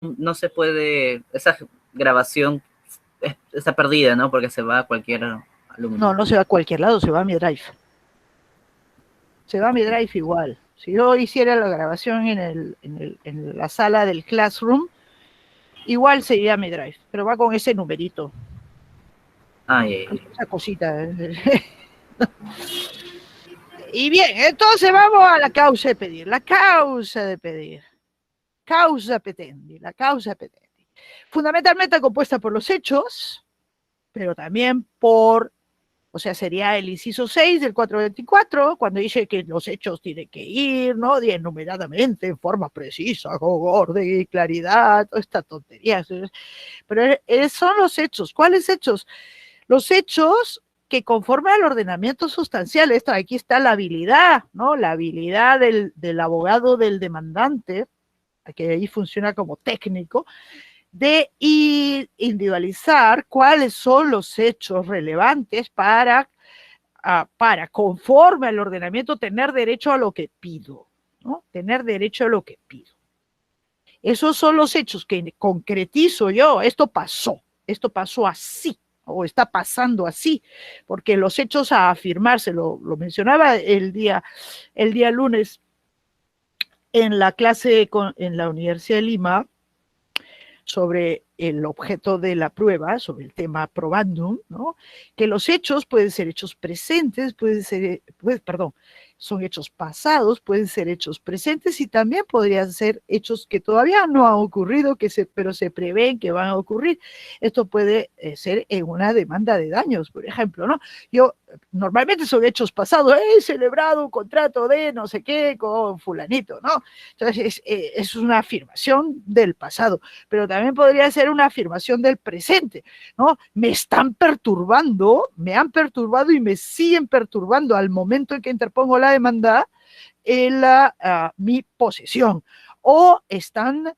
no se puede, esa grabación está perdida, ¿no? Porque se va a cualquier alumno. No, no se va a cualquier lado, se va a mi drive. Se va a mi drive igual. Si yo hiciera la grabación en la sala del classroom, igual sería mi drive, pero va con ese numerito. Esa cosita. Y bien, entonces vamos a la causa de pedir. La causa de pedir. Causa petendi, la causa petendi. Fundamentalmente compuesta por los hechos, pero también por, o sea, sería el inciso 6 del 424, cuando dice que los hechos tienen que ir, ¿no? Enumeradamente, en forma precisa, con orden y claridad, toda esta tontería. Pero son los hechos. ¿Cuáles hechos? Los hechos que conforman el ordenamiento sustancial. Esto, aquí está la habilidad, ¿no? La habilidad del abogado del demandante, que ahí funciona como técnico, de individualizar cuáles son los hechos relevantes para conforme al ordenamiento, tener derecho a lo que pido, ¿no? Tener derecho a lo que pido. Esos son los hechos que concretizo yo. Esto pasó así, o está pasando así, porque los hechos a afirmarse, lo mencionaba el día lunes en la clase en la Universidad de Lima, sobre el objeto de la prueba, sobre el tema probandum, ¿no? Que los hechos pueden ser hechos presentes, son hechos pasados, pueden ser hechos presentes y también podrían ser hechos que todavía no han ocurrido, pero se prevén que van a ocurrir. Esto puede ser en una demanda de daños, por ejemplo, ¿no? Yo normalmente son hechos pasados, he celebrado un contrato de no sé qué con fulanito, ¿no? Entonces es una afirmación del pasado, pero también podría ser una afirmación del presente, ¿no? Me están perturbando, me han perturbado y me siguen perturbando al momento en que interpongo la demanda en mi posesión, o están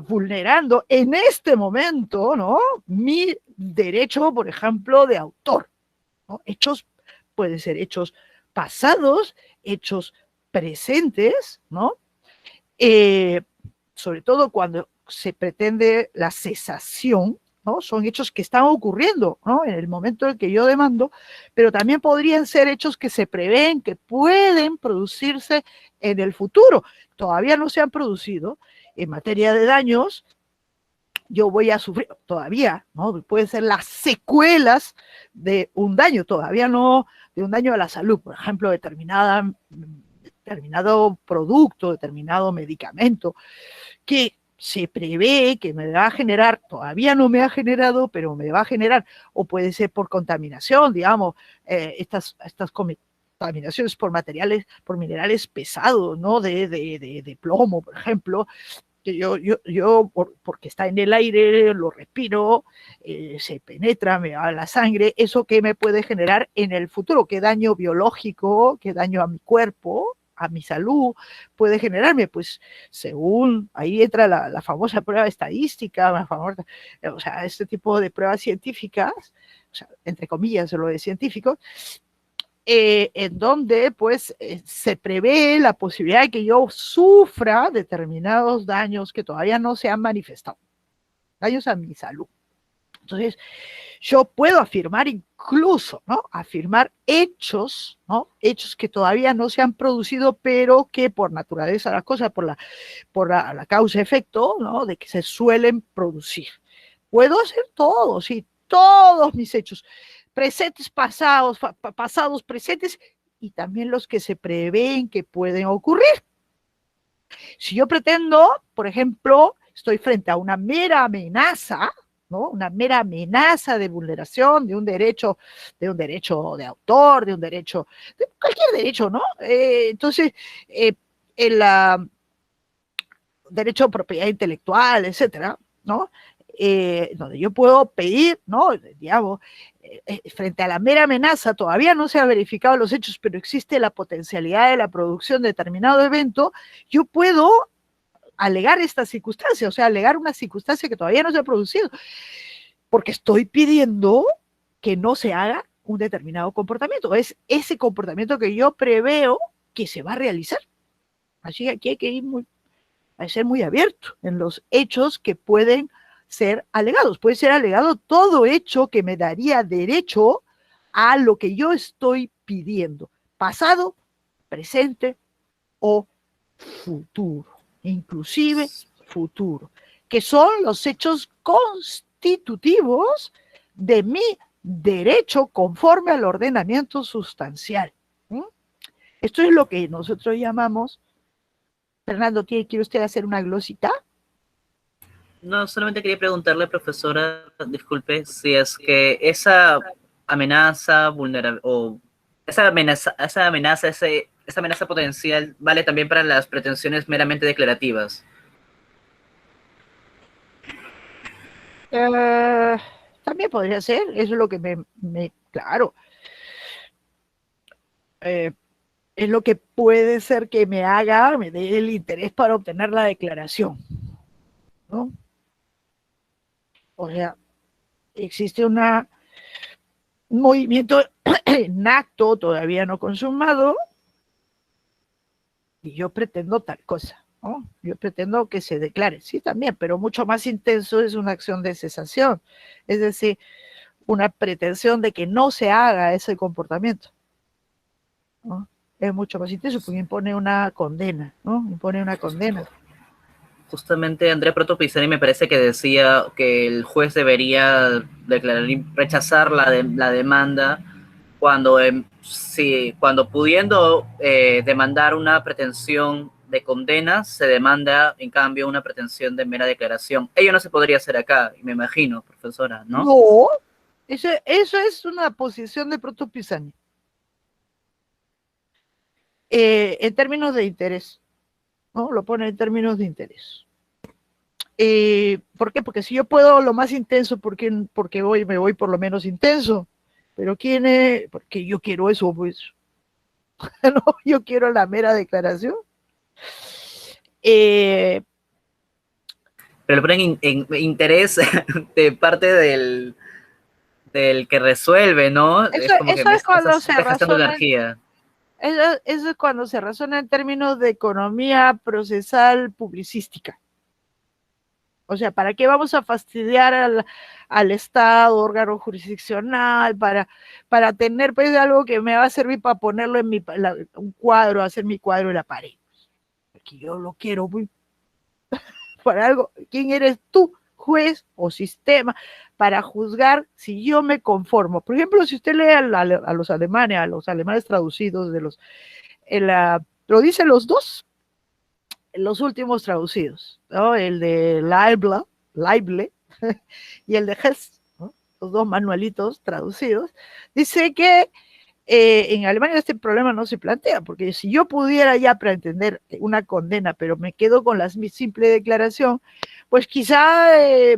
vulnerando en este momento, ¿no? Mi derecho, por ejemplo, de autor, ¿no? Hechos, pueden ser hechos pasados, hechos presentes, ¿no? Sobre todo cuando se pretende la cesación, ¿no? Son hechos que están ocurriendo, ¿no? En el momento en que yo demando, pero también podrían ser hechos que se prevén, que pueden producirse en el futuro. Todavía no se han producido. En materia de daños, yo voy a sufrir todavía, ¿no? Pueden ser las secuelas de un daño, todavía no de un daño a la salud, por ejemplo, determinado producto, determinado medicamento, que se prevé que me va a generar, todavía no me ha generado, pero me va a generar, o puede ser por contaminación, digamos, estas contaminaciones por materiales, por minerales pesados, ¿no? De plomo, por ejemplo, que yo porque está en el aire, lo respiro, se penetra, me va a la sangre, eso que me puede generar en el futuro, qué daño biológico, qué daño a mi cuerpo, a mi salud puede generarme, pues según, ahí entra la famosa prueba estadística, o sea, este tipo de pruebas científicas, o sea, entre comillas lo de científicos, en donde pues se prevé la posibilidad de que yo sufra determinados daños que todavía no se han manifestado, daños a mi salud. Entonces, yo puedo afirmar incluso, ¿no? Afirmar hechos, ¿no? Hechos que todavía no se han producido, pero que por naturaleza de las cosas, por la causa-efecto, ¿no? De que se suelen producir. Puedo hacer todo, sí, todos mis hechos, presentes, pasados, pasados, presentes, y también los que se prevén que pueden ocurrir. Si yo pretendo, por ejemplo, estoy frente a una mera amenaza, ¿no? Una mera amenaza de vulneración de un derecho de autor, de cualquier derecho, ¿no? Entonces, el derecho a propiedad intelectual, etcétera, ¿no? Donde yo puedo pedir, ¿no? Digamos, frente a la mera amenaza, todavía no se han verificado los hechos, pero existe la potencialidad de la producción de determinado evento, yo puedo alegar esta circunstancia, o sea, alegar una circunstancia que todavía no se ha producido, porque estoy pidiendo que no se haga un determinado comportamiento. Es ese comportamiento que yo preveo que se va a realizar. Así que aquí hay que ir muy hay que ser muy abierto en los hechos que pueden ser alegados. Puede ser alegado todo hecho que me daría derecho a lo que yo estoy pidiendo, pasado, presente o futuro, inclusive futuro, que son los hechos constitutivos de mi derecho conforme al ordenamiento sustancial. Esto es lo que nosotros llamamos, Fernando, ¿quiere usted hacer una glosita? No, solamente quería preguntarle, profesora, disculpe, si es que esa amenaza vulnerable o esa amenaza, esa amenaza potencial vale también para las pretensiones meramente declarativas. Eh, También podría ser, eso es lo que claro, es lo que puede ser que me dé el interés para obtener la declaración, ¿no? O sea, existe un movimiento en acto todavía no consumado y yo pretendo tal cosa, ¿no? Yo pretendo que se declare, sí, también, pero mucho más intenso es una acción de cesación, es decir, una pretensión de que no se haga ese comportamiento, ¿no? Es mucho más intenso porque impone una condena, ¿no? Impone una condena. Justamente Andrea Proto Pisani me parece que decía que el juez debería declarar, rechazar la demanda cuando, cuando pudiendo demandar una pretensión de condena, se demanda en cambio una pretensión de mera declaración. Ello no se podría hacer acá, me imagino, profesora, ¿no? No, eso es una posición de Proto Pisani. En términos de interés, ¿no? Lo pone en términos de interés. ¿Por qué? Porque si yo puedo lo más intenso, porque hoy me voy por lo menos intenso. Pero ¿quién es? Porque yo quiero eso, pues. ¿No? Yo quiero la mera declaración. Pero le ponen interés de parte del que resuelve, ¿no? Eso, Es como que eso es cuando se estás gastando razona, energía. eso es cuando se razona en términos de economía procesal publicística. O sea, ¿para qué vamos a fastidiar al Estado, órgano jurisdiccional, para tener pues algo que me va a servir para ponerlo en un cuadro, hacer mi cuadro en la pared? Porque yo lo quiero muy, para algo. ¿Quién eres tú, juez o sistema, para juzgar si yo me conformo? Por ejemplo, si usted lee a los alemanes traducidos lo dicen los dos, los últimos traducidos, ¿no? El de Leible y el de Hess, ¿no? Los dos manualitos traducidos, dice que en Alemania este problema no se plantea, porque si yo pudiera ya pretender una condena, pero me quedo con la simple declaración, pues quizá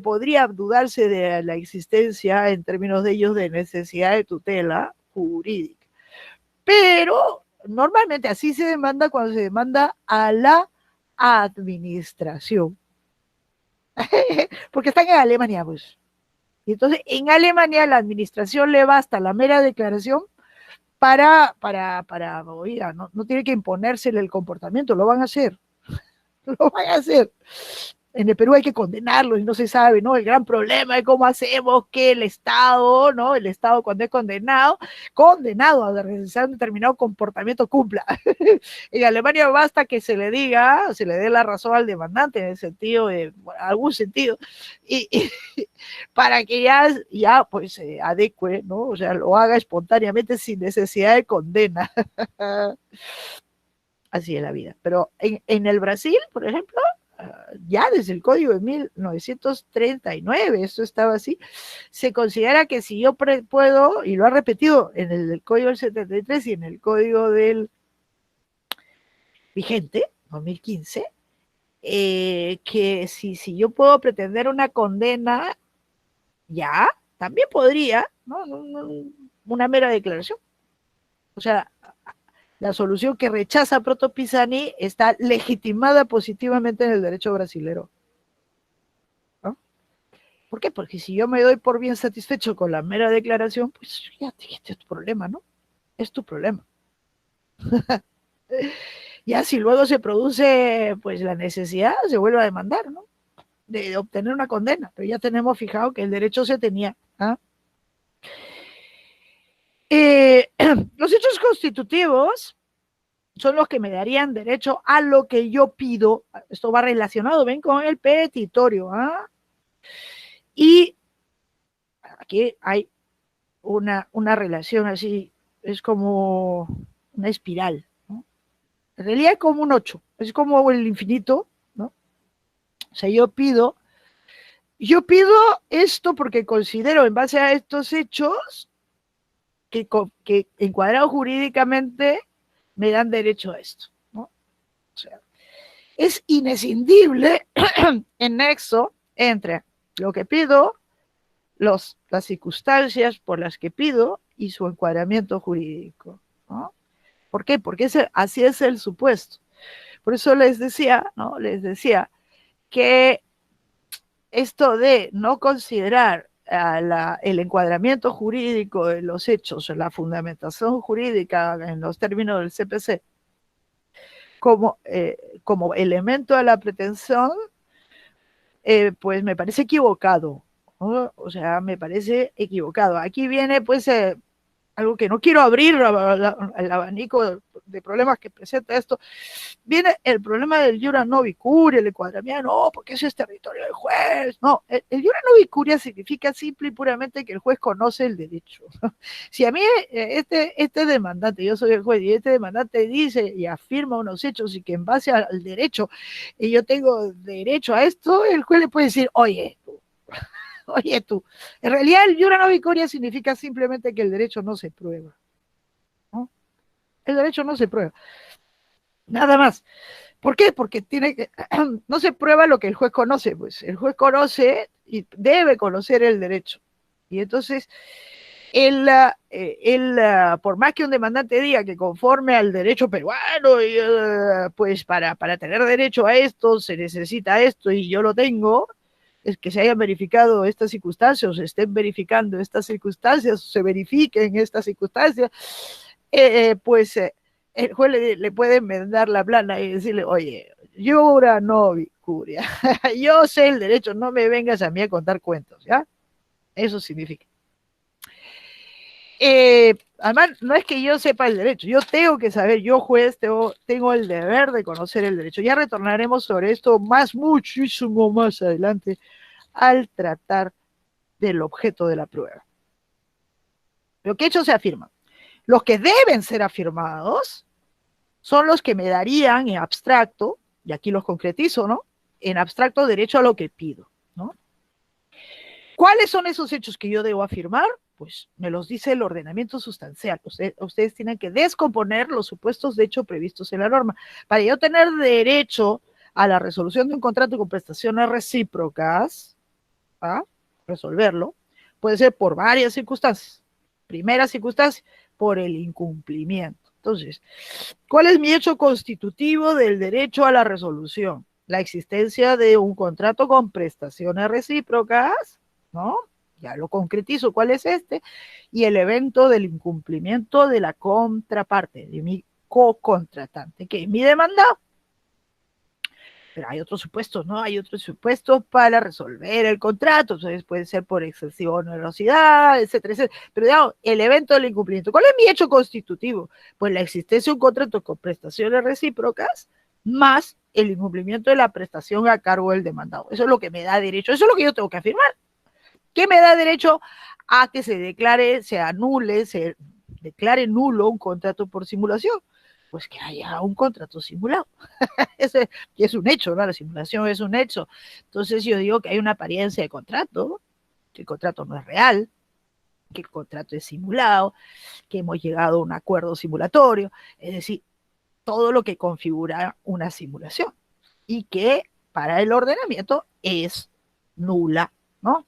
podría dudarse de la existencia en términos de ellos de necesidad de tutela jurídica. Pero normalmente así se demanda cuando se demanda a la administración, porque están en Alemania, pues. Y entonces en Alemania la administración le basta la mera declaración oiga, no tiene que imponérsele el comportamiento, lo van a hacer, lo van a hacer. En el Perú hay que condenarlos y no se sabe, ¿no? El gran problema es cómo hacemos que el Estado, ¿no? El Estado cuando es condenado a realizar un determinado comportamiento cumpla. En Alemania basta que se le diga, se le dé la razón al demandante en el sentido de, bueno, algún sentido, y para que ya pues se adecue, ¿no? O sea, lo haga espontáneamente sin necesidad de condena. Así es la vida. Pero en el Brasil, por ejemplo, ya desde el código de 1939, esto estaba así, se considera que si yo puedo, y lo ha repetido en el código del 73 y en el código del vigente, 2015, que si yo puedo pretender una condena, ya, también podría, ¿no? Una mera declaración. O sea, la solución que rechaza Proto Pisani está legitimada positivamente en el derecho brasilero. ¿No? ¿Por qué? Porque si yo me doy por bien satisfecho con la mera declaración, pues ya este es tu problema, ¿no? Es tu problema. Ya si luego se produce pues la necesidad, se vuelve a demandar, ¿no? De obtener una condena, pero ya tenemos fijado que el derecho se tenía. ¿Ah? Los hechos constitutivos son los que me darían derecho a lo que yo pido. Esto va relacionado, ven, con el petitorio. ¿Ah? Y aquí hay una relación así, es como una espiral, ¿no? En realidad es como un 8, es como el infinito, ¿no? O sea, yo pido esto porque considero en base a estos hechos que encuadrados jurídicamente me dan derecho a esto, ¿no? O sea, es inescindible el nexo entre lo que pido, las circunstancias por las que pido y su encuadramiento jurídico, ¿no? ¿Por qué? Porque así es el supuesto. Por eso les decía, ¿no? Les decía que esto de no considerar el encuadramiento jurídico de los hechos, la fundamentación jurídica en los términos del CPC, como elemento de la pretensión, pues me parece equivocado, ¿no? O sea, me parece equivocado. Aquí viene pues algo que no quiero abrir el abanico de problemas que presenta esto. Viene el problema del iura no vicuria, el encuadramiento, no, porque ese es territorio del juez. No, el iura no vicuria significa simple y puramente que el juez conoce el derecho. Si a mí este demandante, yo soy el juez, y este demandante dice y afirma unos hechos y que en base al derecho, y yo tengo derecho a esto, el juez le puede decir, oye, tú, en realidad el iura no vicuria significa simplemente que el derecho no se prueba, ¿no? El derecho no se prueba. Nada más. ¿Por qué? Porque no se prueba lo que el juez conoce, pues el juez conoce y debe conocer el derecho. Y entonces, por más que un demandante diga que conforme al derecho peruano, pues para tener derecho a esto se necesita esto y yo lo tengo, es que se hayan verificado estas circunstancias, o se estén verificando estas circunstancias, o se verifiquen estas circunstancias, pues el juez le puede enmendar la plana y decirle, oye, iura no vicuria, yo sé el derecho, no me vengas a mí a contar cuentos, ¿ya? Eso significa. Además, no es que yo sepa el derecho, yo tengo que saber, yo juez tengo el deber de conocer el derecho. Ya retornaremos sobre esto muchísimo más adelante al tratar del objeto de la prueba. Lo que hechos se afirman. Los que deben ser afirmados son los que me darían en abstracto, y aquí los concretizo, ¿no? En abstracto derecho a lo que pido, ¿no? ¿Cuáles son esos hechos que yo debo afirmar? Pues me los dice el ordenamiento sustancial. Ustedes tienen que descomponer los supuestos de hecho previstos en la norma. Para yo tener derecho a la resolución de un contrato con prestaciones recíprocas, ¿ah? Resolverlo, puede ser por varias circunstancias. Primera circunstancia, por el incumplimiento. Entonces, ¿cuál es mi hecho constitutivo del derecho a la resolución? La existencia de un contrato con prestaciones recíprocas, ¿no? Ya lo concretizo, ¿cuál es este? Y el evento del incumplimiento de la contraparte, de mi co-contratante, que es mi demandado. Pero hay otros supuestos, ¿no? Hay otros supuestos para resolver el contrato, entonces puede ser por excesiva onerosidad, etcétera, etcétera. Pero digamos, el evento del incumplimiento, ¿cuál es mi hecho constitutivo? Pues la existencia de un contrato con prestaciones recíprocas más el incumplimiento de la prestación a cargo del demandado. Eso es lo que me da derecho, eso es lo que yo tengo que afirmar. ¿Qué me da derecho a que se declare, se anule, se declare nulo un contrato por simulación? Pues que haya un contrato simulado. Ese es un hecho, ¿no? La simulación es un hecho. Entonces yo digo que hay una apariencia de contrato, que el contrato no es real, que el contrato es simulado, que hemos llegado a un acuerdo simulatorio, es decir, todo lo que configura una simulación y que para el ordenamiento es nula, ¿no?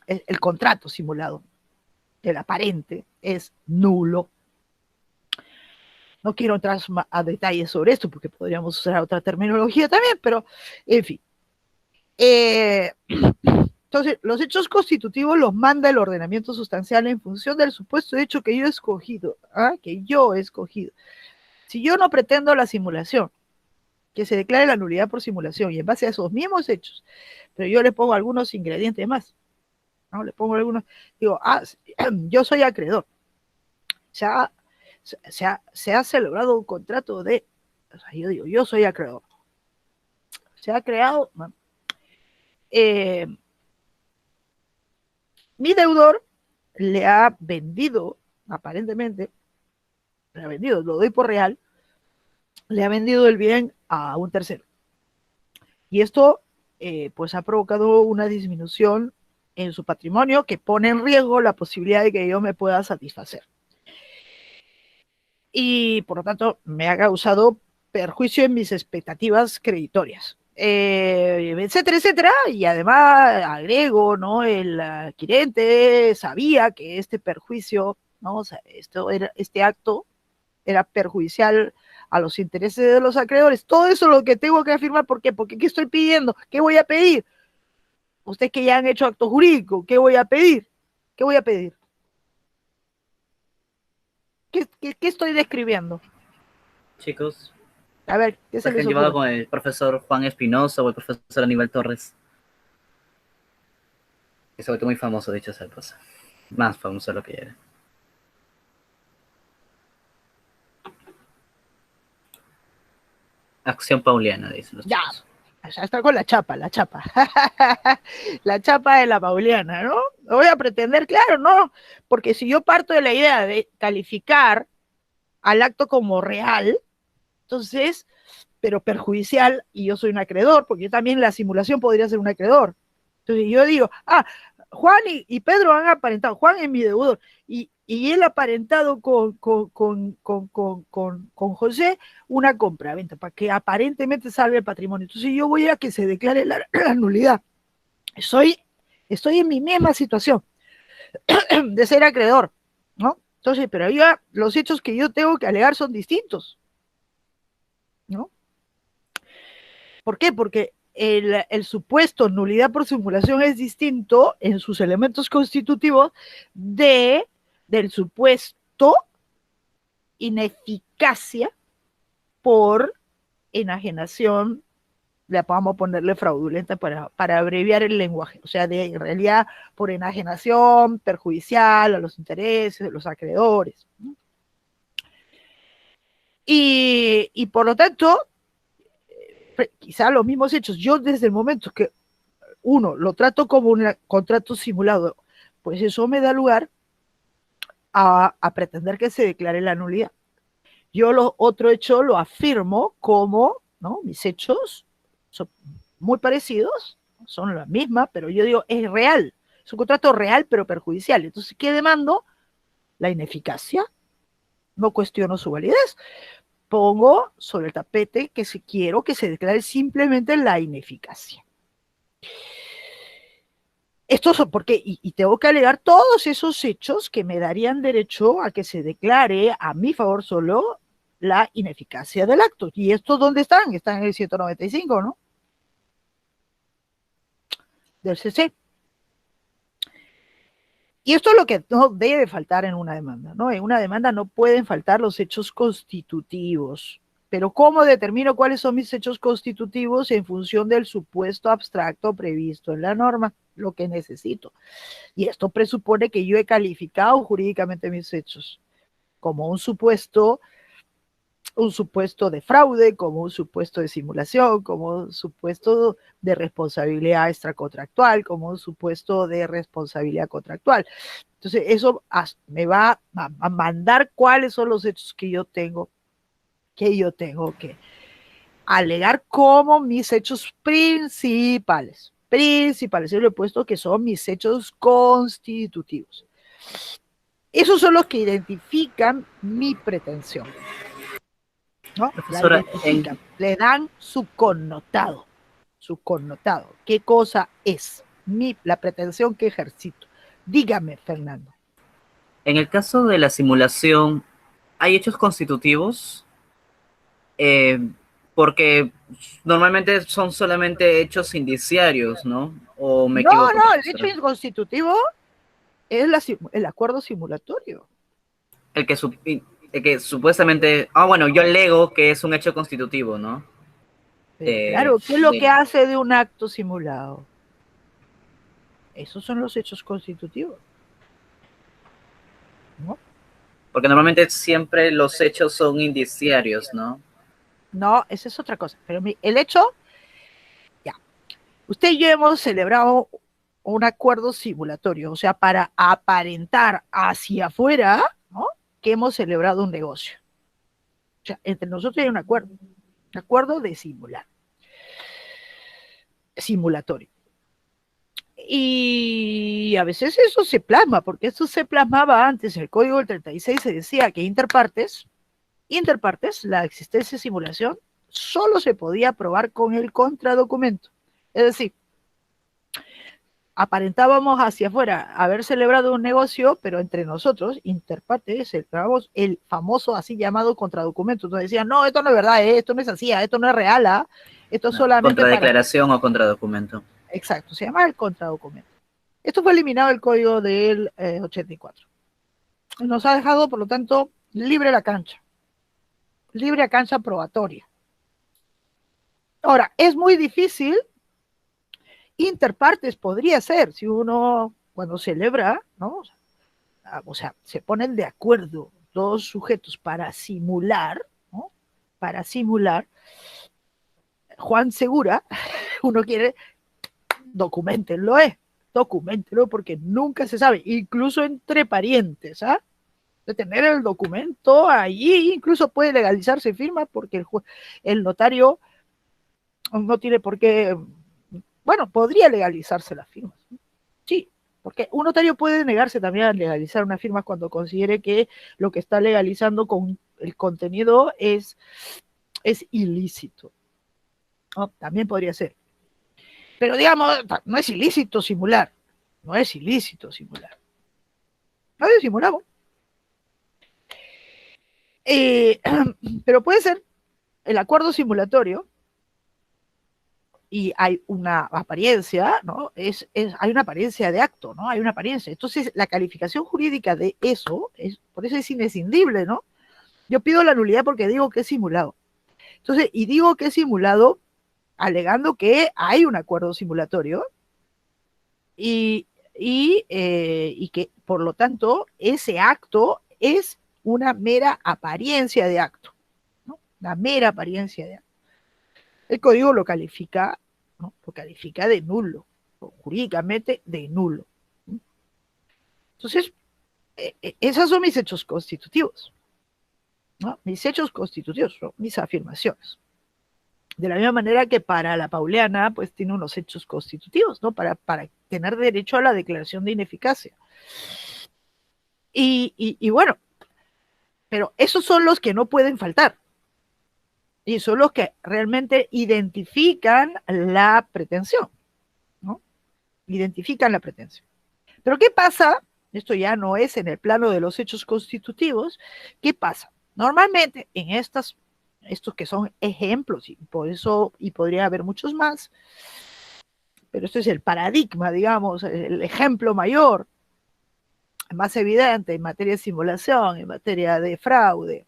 El contrato simulado, el aparente, es nulo. No quiero entrar a detalles sobre esto porque podríamos usar otra terminología también, pero en fin. Entonces, los hechos constitutivos los manda el ordenamiento sustancial en función del supuesto hecho que yo he escogido, ¿ah? Que yo he escogido. Si yo no pretendo la simulación, que se declare la nulidad por simulación, y en base a esos mismos hechos, pero yo le pongo algunos ingredientes más, ¿no? Le pongo algunos, digo, yo soy acreedor, se ha celebrado un contrato de, o sea, yo digo, yo soy acreedor, se ha creado, ¿no? Mi deudor le ha vendido, aparentemente, le ha vendido, lo doy por real, le ha vendido el bien a un tercero. Y esto, pues, ha provocado una disminución en su patrimonio que pone en riesgo la posibilidad de que yo me pueda satisfacer. Y, por lo tanto, me ha causado perjuicio en mis expectativas creditorias. Etcétera, etcétera, y además agrego, ¿no? El adquirente sabía que este perjuicio, ¿no? O sea, este acto era perjudicial a los intereses de los acreedores. Todo eso es lo que tengo que afirmar. ¿Por qué? Porque ¿qué estoy pidiendo? ¿Qué voy a pedir? Ustedes que ya han hecho acto jurídico, ¿qué voy a pedir? ¿Qué voy a pedir? ¿Qué estoy describiendo? Chicos, A ver, ¿qué se pues que les han llevado ocurre? con el profesor Juan Espinosa o el profesor Aníbal Torres, que se volvió muy famoso, dicho sea de paso. Más famoso de lo que ya era. Acción pauliana, dicen los Ya, chicos. ya está con la chapa, la chapa. La chapa de la Pauliana, ¿no? Lo voy a pretender, claro, ¿no? Porque si yo parto de la idea de calificar al acto como real, entonces, pero perjudicial, y yo soy un acreedor, porque yo también la simulación podría ser un acreedor. Entonces yo digo, Juan y Pedro han aparentado, Juan es mi deudor, y él ha aparentado con José una compra-venta, para que aparentemente salve el patrimonio. Entonces yo voy a que se declare la nulidad. Estoy en mi misma situación de ser acreedor, ¿no? Entonces, pero ya los hechos que yo tengo que alegar son distintos, ¿no? ¿Por qué? Porque el supuesto nulidad por simulación es distinto en sus elementos constitutivos del supuesto ineficacia por enajenación, le vamos a ponerle fraudulenta para abreviar el lenguaje, o sea, en realidad por enajenación perjudicial a los intereses de los acreedores. Y por lo tanto, quizá los mismos hechos, yo desde el momento que uno lo trato como un contrato simulado, pues eso me da lugar a pretender que se declare la nulidad. Yo lo otro hecho lo afirmo como, ¿no? Mis hechos son muy parecidos, son la misma, pero yo digo, es real, es un contrato real pero perjudicial. Entonces, ¿qué demando? La ineficacia. No cuestiono su validez. Pongo sobre el tapete que si quiero que se declare simplemente la ineficacia. Esto son porque, y tengo que alegar todos esos hechos que me darían derecho a que se declare a mi favor solo la ineficacia del acto. ¿Y estos dónde están? Están en el 195, ¿no? Del CC. Y esto es lo que no debe faltar en una demanda, ¿no? En una demanda no pueden faltar los hechos constitutivos. Pero ¿cómo determino cuáles son mis hechos constitutivos en función del supuesto abstracto previsto en la norma? Lo que necesito. Y esto presupone que yo he calificado jurídicamente mis hechos como un supuesto de fraude, como un supuesto de simulación, como un supuesto de responsabilidad extracontractual, como un supuesto de responsabilidad contractual. Entonces, eso me va a mandar cuáles son los hechos que yo tengo que alegar como mis hechos principales. Yo le he puesto que son mis hechos constitutivos. Esos son los que identifican mi pretensión, ¿no? La Profesora, identifican, le dan su connotado. ¿Qué cosa es la pretensión que ejercito? Dígame, Fernando. en el caso de la simulación, ¿hay hechos constitutivos? Eh, Porque normalmente son solamente hechos indiciarios, ¿no? ¿O me No, equivoco, el hecho profesora? inconstitutivo es el acuerdo simulatorio. El que que supuestamente, bueno, yo alego que es un hecho constitutivo, ¿no? Claro, ¿qué es lo que hace de un acto simulado? Esos son los hechos constitutivos, ¿no? Porque normalmente siempre los hechos son indiciarios, ¿no? No, esa es otra cosa. Pero el hecho, ya. Usted y yo hemos celebrado un acuerdo simulatorio, o sea, para aparentar hacia afuera, ¿no? Que hemos celebrado un negocio. O sea, entre nosotros hay un acuerdo de simulatorio. Y a veces eso se plasma, porque eso se plasmaba antes, en el código del 36 se decía que interpartes, la existencia de simulación, solo se podía probar con el contradocumento. Es decir, aparentábamos hacia afuera haber celebrado un negocio, pero entre nosotros, interpartes, celebrábamos el famoso así llamado contradocumento. Entonces decían, no, esto no es verdad, esto no es así, esto no es real, esto es solamente contradeclaración o contradocumento. Exacto, se llama el contradocumento. Esto fue eliminado del código del 84. Nos ha dejado, por lo tanto, libre la cancha probatoria. Ahora, es muy difícil, interpartes podría ser, si uno cuando celebra, ¿no? O sea, se ponen de acuerdo dos sujetos para simular, ¿no? Para simular, Juan Segura, uno quiere, documentenlo, porque nunca se sabe, incluso entre parientes, ¿ah? De tener el documento ahí, incluso puede legalizarse firma porque el notario no tiene por qué, bueno, podría legalizarse las firmas, sí, porque un notario puede negarse también a legalizar una firma cuando considere que lo que está legalizando con el contenido es ilícito, ¿no? También podría ser. Pero digamos, no es ilícito simular. Nadie simulamos. Pero puede ser el acuerdo simulatorio y hay una apariencia, ¿no? Hay una apariencia de acto, ¿no? Hay una apariencia. Entonces, la calificación jurídica de eso, por eso es inescindible, ¿no? Yo pido la nulidad porque digo que es simulado. Entonces, y digo que es simulado alegando que hay un acuerdo simulatorio y que, por lo tanto, ese acto es una mera apariencia de acto, ¿no? Una mera apariencia de acto. El código lo califica, ¿no? Lo califica de nulo, jurídicamente de nulo. Entonces, esos son mis hechos constitutivos, ¿no? Mis hechos constitutivos, ¿no? Mis afirmaciones. De la misma manera que para la Pauleana, pues tiene unos hechos constitutivos, ¿no? Para tener derecho a la declaración de ineficacia. Y bueno, pero esos son los que no pueden faltar. Y son los que realmente identifican la pretensión, ¿no? Identifican la pretensión. Pero ¿qué pasa? Esto ya no es en el plano de los hechos constitutivos. ¿Qué pasa? Normalmente en estos que son ejemplos, y por eso, y podría haber muchos más, pero esto es el paradigma, digamos, el ejemplo mayor, más evidente en materia de simulación, en materia de fraude.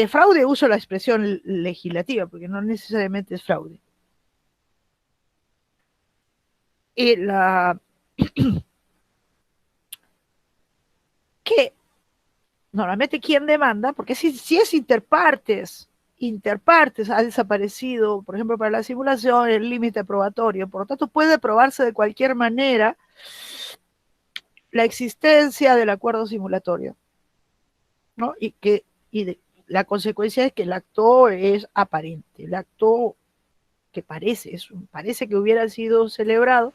Fraude uso la expresión legislativa, porque no necesariamente es fraude. Que normalmente quien demanda, porque si es interpartes ha desaparecido, por ejemplo, para la simulación, el límite probatorio, por lo tanto puede probarse de cualquier manera la existencia del acuerdo simulatorio, ¿no? La consecuencia es que el acto es aparente, el acto que parece que hubiera sido celebrado,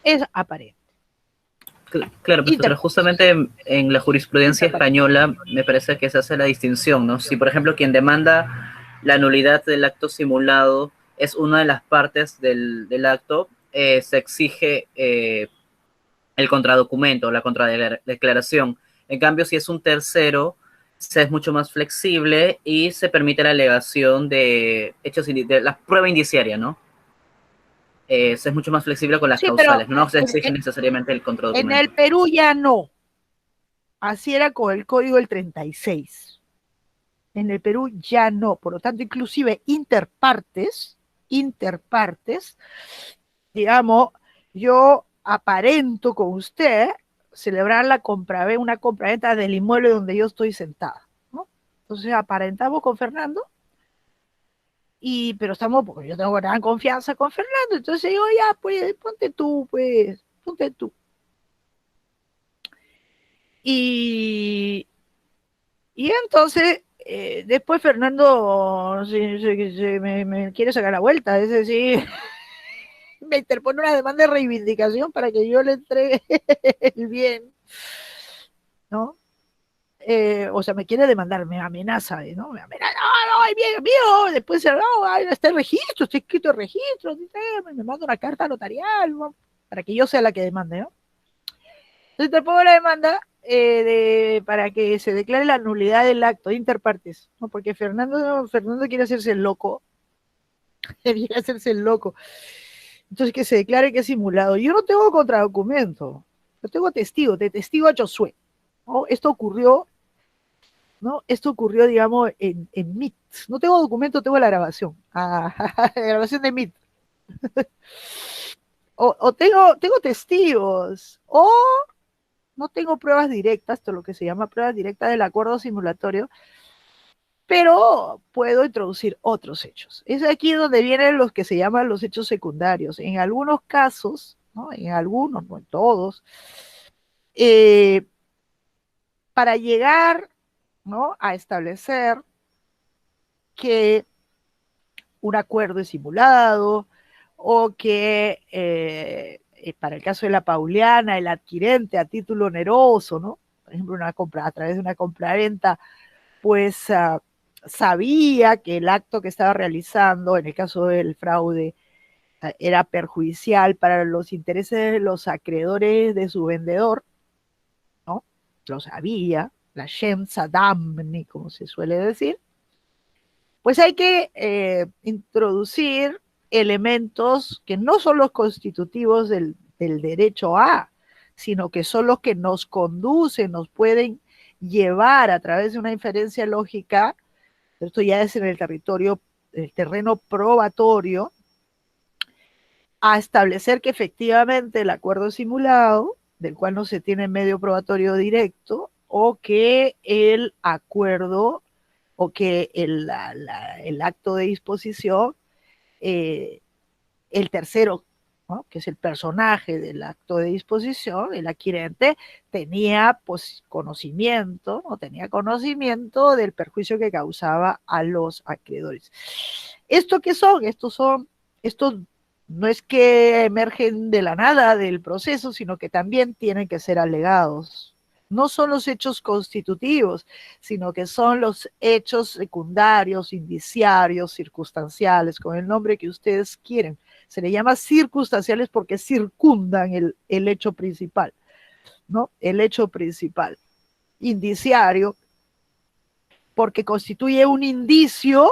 es aparente. Claro, pero justamente en la jurisprudencia española me parece que se hace la distinción, ¿no? Si, por ejemplo, quien demanda la nulidad del acto simulado es una de las partes del acto, se exige el contradocumento, la contradeclaración. En cambio, si es un tercero, se es mucho más flexible y se permite la alegación de hechos, de la prueba indiciaria, ¿no? Se es mucho más flexible con las causales, no se exige necesariamente el contradocumento. En el Perú ya no. Así era con el código del 36. En el Perú ya no, por lo tanto, inclusive interpartes, digamos, yo aparento con usted celebrar una compraventa del inmueble donde yo estoy sentada, ¿no? Entonces aparentamos con Fernando, pero estamos, porque yo tengo gran confianza con Fernando, entonces digo, ya, pues, ponte tú. Y, y entonces, después Fernando me quiere sacar la vuelta, es decir, me interpone una demanda de reivindicación para que yo le entregue el bien, ¿no? O sea, me quiere demandar, me amenaza, ¿no? Me amenaza, no, es bien mío, después no, está el registro, está escrito el registro, me manda una carta notarial, ¿no? Para que yo sea la que demande, ¿no? Entonces te pongo la demanda para que se declare la nulidad del acto de interpartes, ¿no? Porque Fernando quiere hacerse el loco, quiere hacerse el loco. Entonces que se declare que es simulado. Yo no tengo contradocumento, yo tengo testigo, de testigo a Josué, ¿no? Esto ocurrió, ¿no? Esto ocurrió, digamos, en Meet. No tengo documento, tengo la grabación. La grabación de Meet. O tengo testigos, o no tengo pruebas directas, esto es lo que se llama pruebas directas del acuerdo simulatorio, pero puedo introducir otros hechos. Es aquí donde vienen los que se llaman los hechos secundarios. En algunos casos, ¿no? En algunos, no en todos, eh, para llegar, ¿no?, a establecer que un acuerdo es simulado o que para el caso de la Pauliana, el adquirente a título oneroso, ¿no? Por ejemplo, a través de una compraventa, pues sabía que el acto que estaba realizando, en el caso del fraude, era perjudicial para los intereses de los acreedores de su vendedor, ¿no? Lo sabía, la Shem Sadamni, como se suele decir, pues hay que introducir elementos que no son los constitutivos del derecho A, sino que son los que nos conducen, nos pueden llevar a través de una inferencia lógica, esto ya es en el terreno probatorio, a establecer que efectivamente el acuerdo es simulado, del cual no se tiene medio probatorio directo, o que el acuerdo o que el acto de disposición, el tercero, ¿no?, que es el personaje del acto de disposición, el adquirente, tenía conocimiento, ¿no?, tenía conocimiento del perjuicio que causaba a los acreedores. ¿Esto qué son? Estos no es que emergen de la nada del proceso, sino que también tienen que ser alegados. No son los hechos constitutivos, sino que son los hechos secundarios, indiciarios, circunstanciales, con el nombre que ustedes quieren. Se le llama circunstanciales porque circundan el hecho principal, ¿no? El hecho principal. Indiciario porque constituye un indicio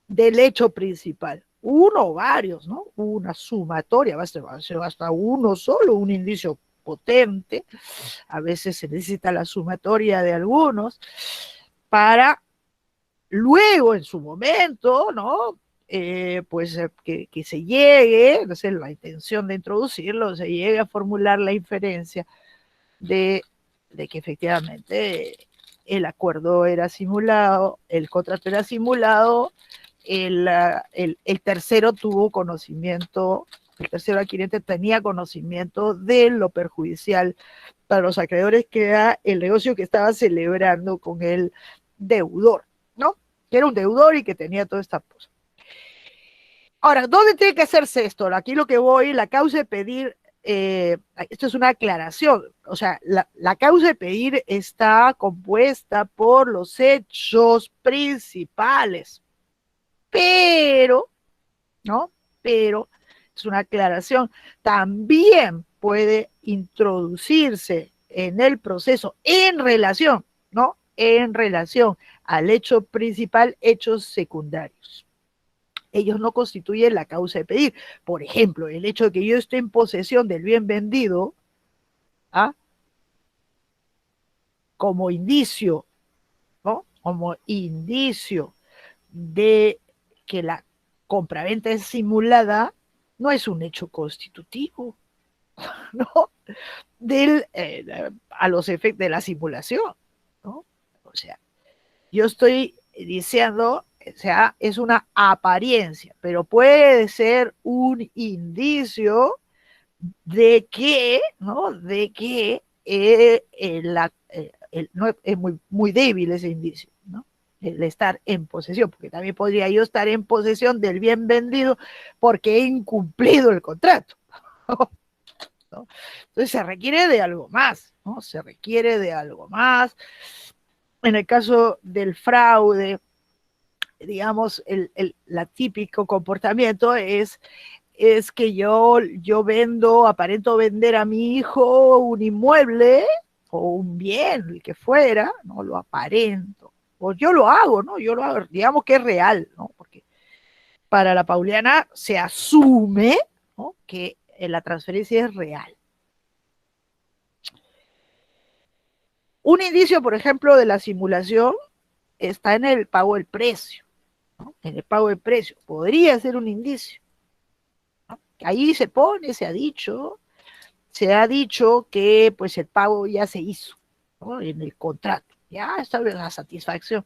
del hecho principal. Uno o varios, ¿no? Una sumatoria, basta uno solo, un indicio potente. A veces se necesita la sumatoria de algunos para luego, en su momento, ¿no? Pues que se llegue, no sé, la intención de introducirlo, se llegue a formular la inferencia de que efectivamente el acuerdo era simulado, el contrato era simulado, el tercero tuvo conocimiento, el tercero adquirente tenía conocimiento de lo perjudicial para los acreedores, que era el negocio que estaba celebrando con el deudor, ¿no? Que era un deudor y que tenía toda esta cosa. Ahora, ¿dónde tiene que hacerse esto? Aquí lo que voy, la causa de pedir, esto es una aclaración, o sea, la causa de pedir está compuesta por los hechos principales, pero, ¿no? Pero, es una aclaración, también puede introducirse en el proceso en relación, ¿no? En relación al hecho principal, hechos secundarios. Ellos no constituyen la causa de pedir. Por ejemplo, el hecho de que yo esté en posesión del bien vendido, ¿ah?, como indicio, ¿no? Como indicio de que la compraventa es simulada, no es un hecho constitutivo, ¿no? A los efectos de la simulación, ¿no? O sea, yo estoy diciendo, o sea, es una apariencia, pero puede ser un indicio de que, ¿no? De que no, es muy débil ese indicio, ¿no? El estar en posesión, porque también podría yo estar en posesión del bien vendido porque he incumplido el contrato, ¿no? Entonces se requiere de algo más, ¿no? Se requiere de algo más. En el caso del fraude, digamos, la típico comportamiento es que yo aparento vender a mi hijo un inmueble o un bien, el que fuera, no lo aparento. O yo lo hago, ¿no? Yo lo hago, digamos que es real, ¿no? Porque para la Pauliana se asume, ¿no?, que la transferencia es real. Un indicio, por ejemplo, de la simulación está en el pago del precio, ¿no? En el pago del precio. Podría ser un indicio, ¿no? Ahí se pone, se ha dicho que pues el pago ya se hizo, ¿no?, en el contrato, ya está la satisfacción.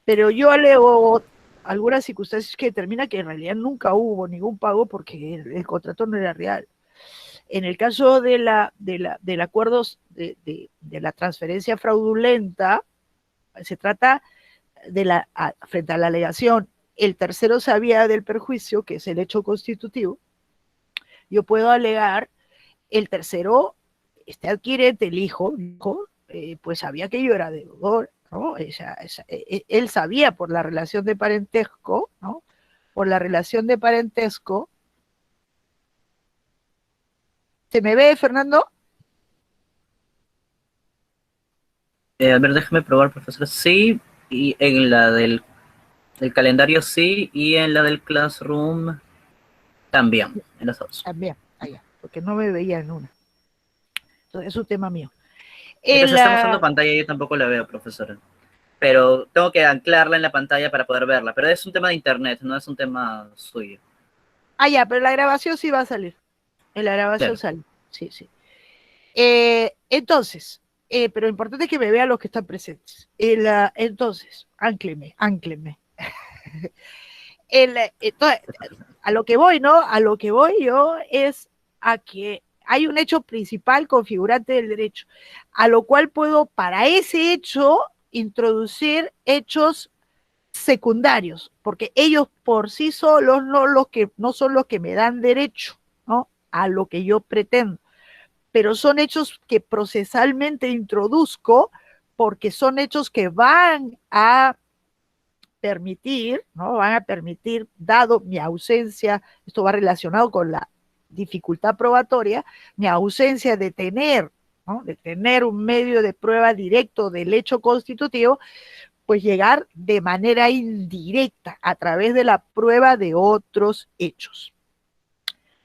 Pero yo alego algunas circunstancias que determinan que en realidad nunca hubo ningún pago porque el contrato no era real. En el caso del acuerdo de la transferencia fraudulenta, se trata frente a la alegación, el tercero sabía del perjuicio, que es el hecho constitutivo. Yo puedo alegar, el tercero, este adquirente, el hijo, pues sabía que yo era deudor, ¿no? Él sabía por la relación de parentesco, ¿no? Por la relación de parentesco. ¿Se me ve, Fernando? A ver, déjame probar, profesor. Sí, y en la del calendario sí, y en la del Classroom también, en las dos. También, allá, porque no me veía en una. Entonces, es un tema mío. Mientras está mostrando pantalla, yo tampoco la veo, profesora. Pero tengo que anclarla en la pantalla para poder verla. Pero es un tema de internet, no es un tema suyo. Ya, pero la grabación sí va a salir. En la grabación Claro. sale. Sí, sí. Entonces, pero lo importante es que me vean los que están presentes. Entonces, áncleme. Entonces, a lo que voy, ¿no? A lo que voy yo es a que hay un hecho principal configurante del derecho, a lo cual puedo, para ese hecho, introducir hechos secundarios, porque ellos por sí solos no son los que me dan derecho, ¿no?, a lo que yo pretendo, pero son hechos que procesalmente introduzco porque son hechos que van a permitir, ¿no? Van a permitir, dado mi ausencia, esto va relacionado con la dificultad probatoria, mi ausencia de tener, ¿no?, de tener un medio de prueba directo del hecho constitutivo, pues llegar de manera indirecta a través de la prueba de otros hechos.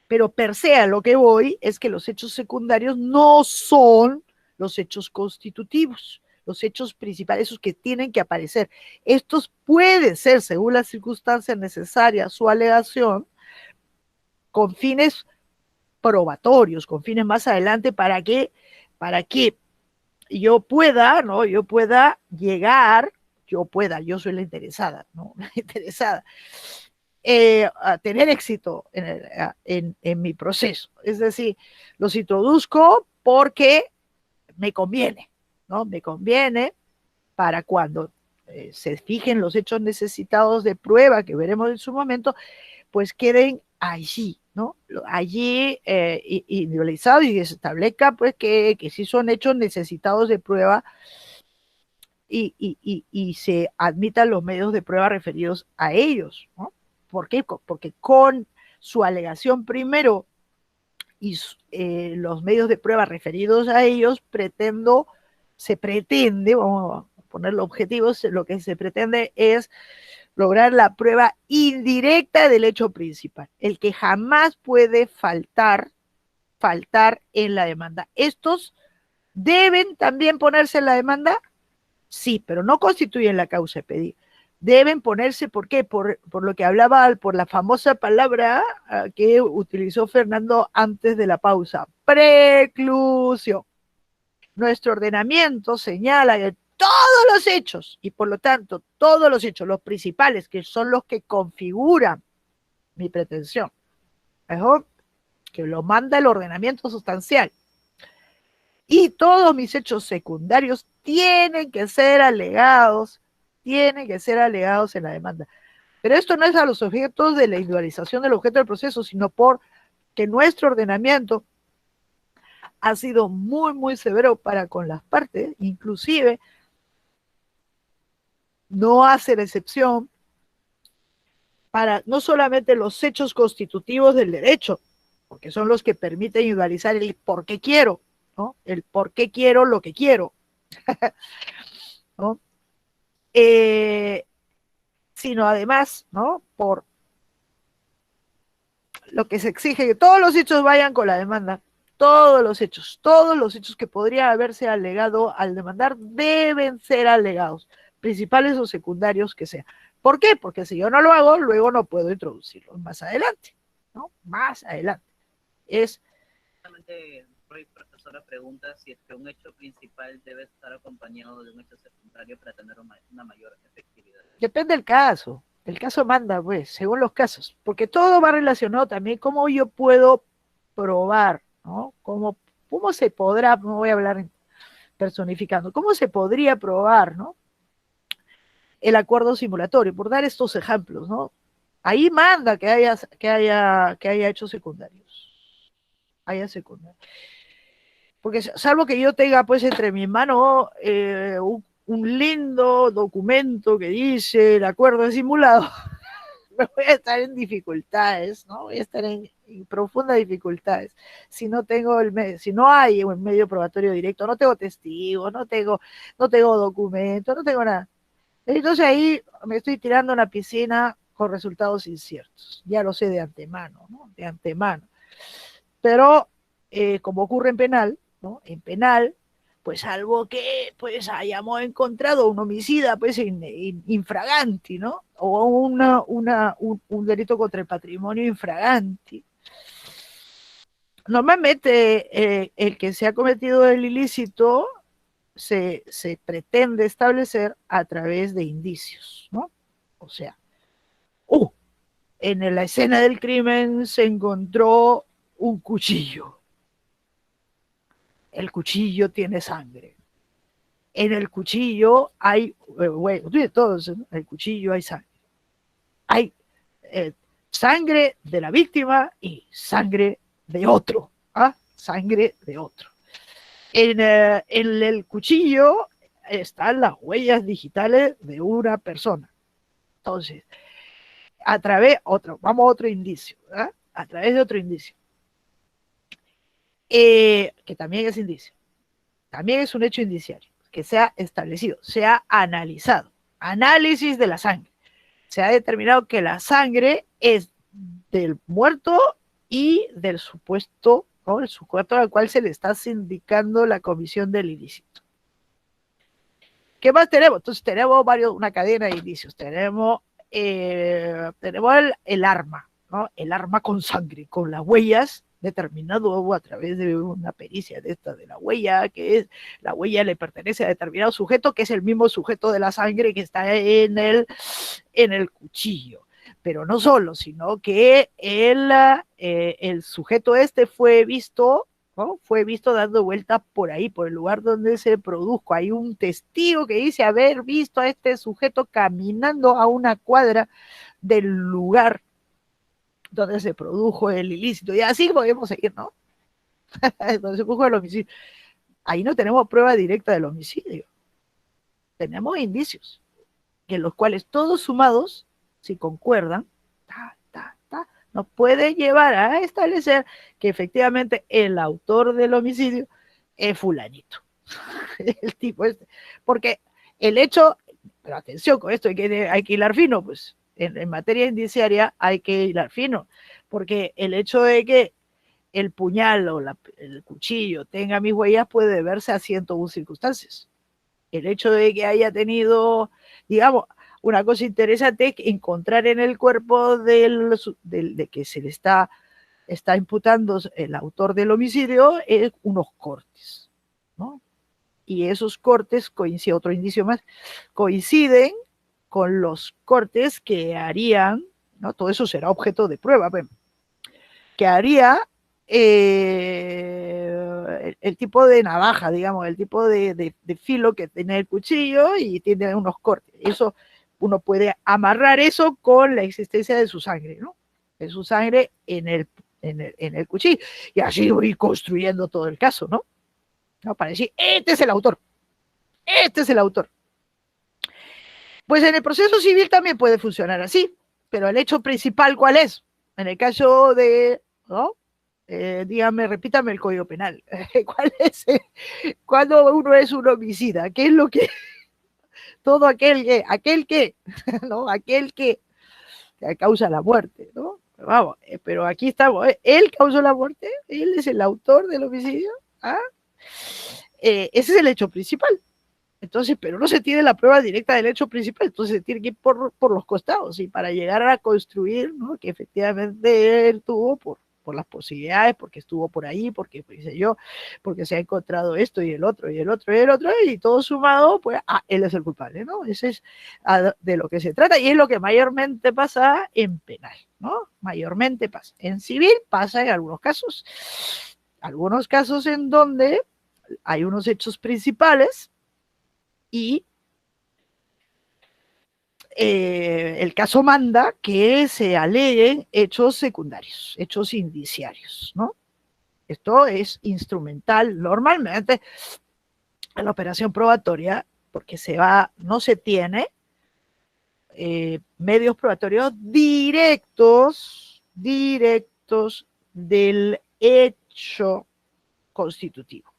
Pero per se a lo que voy es que los hechos secundarios no son los hechos constitutivos, los hechos principales, esos que tienen que aparecer. Estos pueden ser, según las circunstancias necesarias, su alegación, con fines probatorios, con fines más adelante, para que yo pueda, ¿no? Yo soy la interesada, ¿no? La interesada, a tener éxito en mi proceso. Es decir, los introduzco porque me conviene, ¿no? Me conviene para cuando se fijen los hechos necesitados de prueba, que veremos en su momento, pues queden allí, ¿no? Allí individualizados, y se establezca pues que sí son hechos necesitados de prueba, y se admitan los medios de prueba referidos a ellos, ¿no? ¿Por qué? Porque con su alegación primero y los medios de prueba referidos a ellos, se pretende, vamos a ponerlo objetivos, lo que se pretende es lograr la prueba indirecta del hecho principal, el que jamás puede faltar en la demanda. Estos ¿Deben también ponerse en la demanda? Sí, pero no constituyen la causa de pedir. Deben ponerse, ¿por qué? Por lo que hablaba, por la famosa palabra que utilizó Fernando antes de la pausa, preclusión. Nuestro ordenamiento señala que todos los hechos, y por lo tanto todos los hechos, los principales, que son los que configuran mi pretensión, mejor que lo manda el ordenamiento sustancial, y todos mis hechos secundarios tienen que ser alegados en la demanda. Pero esto no es a los objetos de la individualización del objeto del proceso, sino porque nuestro ordenamiento ha sido muy, muy severo para con las partes, inclusive no hace la excepción para no solamente los hechos constitutivos del derecho, porque son los que permiten individualizar el por qué quiero, ¿no? El por qué quiero lo que quiero, ¿no? Sino además, ¿no? Por lo que se exige que todos los hechos vayan con la demanda, todos los hechos que podría haberse alegado al demandar deben ser alegados, principales o secundarios que sean. ¿Por qué? Porque si yo no lo hago, luego no puedo introducirlo más adelante, ¿no? Más adelante. Es Roy, profesora, pregunta si es que un hecho principal debe estar acompañado de un hecho secundario para tener una mayor efectividad. Depende del caso. El caso manda, pues, según los casos, porque todo va relacionado también cómo yo puedo probar, ¿no? ¿Cómo se podrá, no voy a hablar personificando, cómo se podría probar, ¿no? El acuerdo simulatorio, por dar estos ejemplos, ¿no? Ahí manda que haya hechos secundarios. Haya secundarios. Porque salvo que yo tenga, pues, entre mis manos un lindo documento que dice el acuerdo es simulado, me voy a estar en dificultades, ¿no? Voy a estar en profundas dificultades. Si no tengo si no hay un medio probatorio directo, no tengo testigos, no tengo documentos, no tengo nada. Entonces ahí me estoy tirando a una piscina con resultados inciertos. Ya lo sé de antemano, ¿no? De antemano. Pero como ocurre en penal, ¿no? En penal, pues salvo que pues hayamos encontrado un homicida pues infraganti, ¿no? O un delito contra el patrimonio infraganti. Normalmente el que se ha cometido el ilícito se pretende establecer a través de indicios, ¿no? O sea, en la escena del crimen se encontró un cuchillo. El cuchillo tiene sangre. En el cuchillo hay, bueno, todos, ¿no? En el cuchillo hay sangre. Hay sangre de la víctima y sangre de otro. ¿Ah? Sangre de otro. En el cuchillo están las huellas digitales de una persona. Entonces, vamos a otro indicio, ¿eh? A través de otro indicio, que también es indicio, también es un hecho indiciario, que se ha establecido, se ha analizado, análisis de la sangre, se ha determinado que la sangre es del muerto y del supuesto, ¿no? El sujeto al cual se le está sindicando la comisión del ilícito. ¿Qué más tenemos? Entonces tenemos una cadena de indicios. Tenemos el arma, ¿no? El arma con sangre, con las huellas, determinado a través de una pericia de la huella, la huella le pertenece a determinado sujeto, que es el mismo sujeto de la sangre que está en el cuchillo. Pero no solo, sino que el sujeto fue visto, ¿no? Fue visto dando vueltas por ahí, por el lugar donde se produjo. Hay un testigo que dice haber visto a este sujeto caminando a una cuadra del lugar donde se produjo el ilícito. Y así podemos seguir, ¿no? Donde se produjo el homicidio. Ahí no tenemos prueba directa del homicidio. Tenemos indicios, en los cuales todos sumados, si concuerdan, nos puede llevar a establecer que efectivamente el autor del homicidio es fulanito. El tipo porque el hecho, pero atención con esto, hay que hilar fino, pues en materia indiciaria hay que hilar fino, porque el hecho de que el puñal o el cuchillo tenga mis huellas puede deberse a 101 circunstancias. El hecho de que haya tenido, digamos, una cosa interesante es encontrar en el cuerpo de que se le está imputando el autor del homicidio unos cortes, ¿no? Y esos cortes, coincide otro indicio más, coinciden con los cortes que harían, ¿no? Todo eso será objeto de prueba, bueno, que haría el tipo de navaja, digamos, el tipo de filo que tiene el cuchillo y tiene unos cortes. Eso uno puede amarrar eso con la existencia de su sangre, ¿no? De su sangre en el cuchillo. Y así voy construyendo todo el caso, ¿no? Para decir, este es el autor. Este es el autor. Pues en el proceso civil también puede funcionar así, pero el hecho principal, ¿cuál es? En el caso de, ¿no? Dígame, repítame el Código Penal. ¿Cuál es? Cuando uno es un homicida, ¿qué es lo que todo aquel que, ¿no? Aquel que causa la muerte, ¿no? Vamos, pero aquí estamos, él causó la muerte, él es el autor del homicidio, ¿ah? Ese es el hecho principal. Entonces, pero no se tiene la prueba directa del hecho principal, entonces se tiene que ir por los costados, y para llegar a construir, ¿no? Que efectivamente él tuvo por las posibilidades, porque estuvo por ahí, porque pues, yo, porque se ha encontrado esto y el otro, y el otro, y el otro, y todo sumado, pues, él es el culpable, ¿no? Ese es de lo que se trata, y es lo que mayormente pasa en penal, ¿no? Mayormente pasa. En civil pasa en algunos casos en donde hay unos hechos principales, y el caso manda que se aleguen hechos secundarios, hechos indiciarios, ¿no? Esto es instrumental normalmente en la operación probatoria, porque no se tiene medios probatorios directos del hecho constitutivo.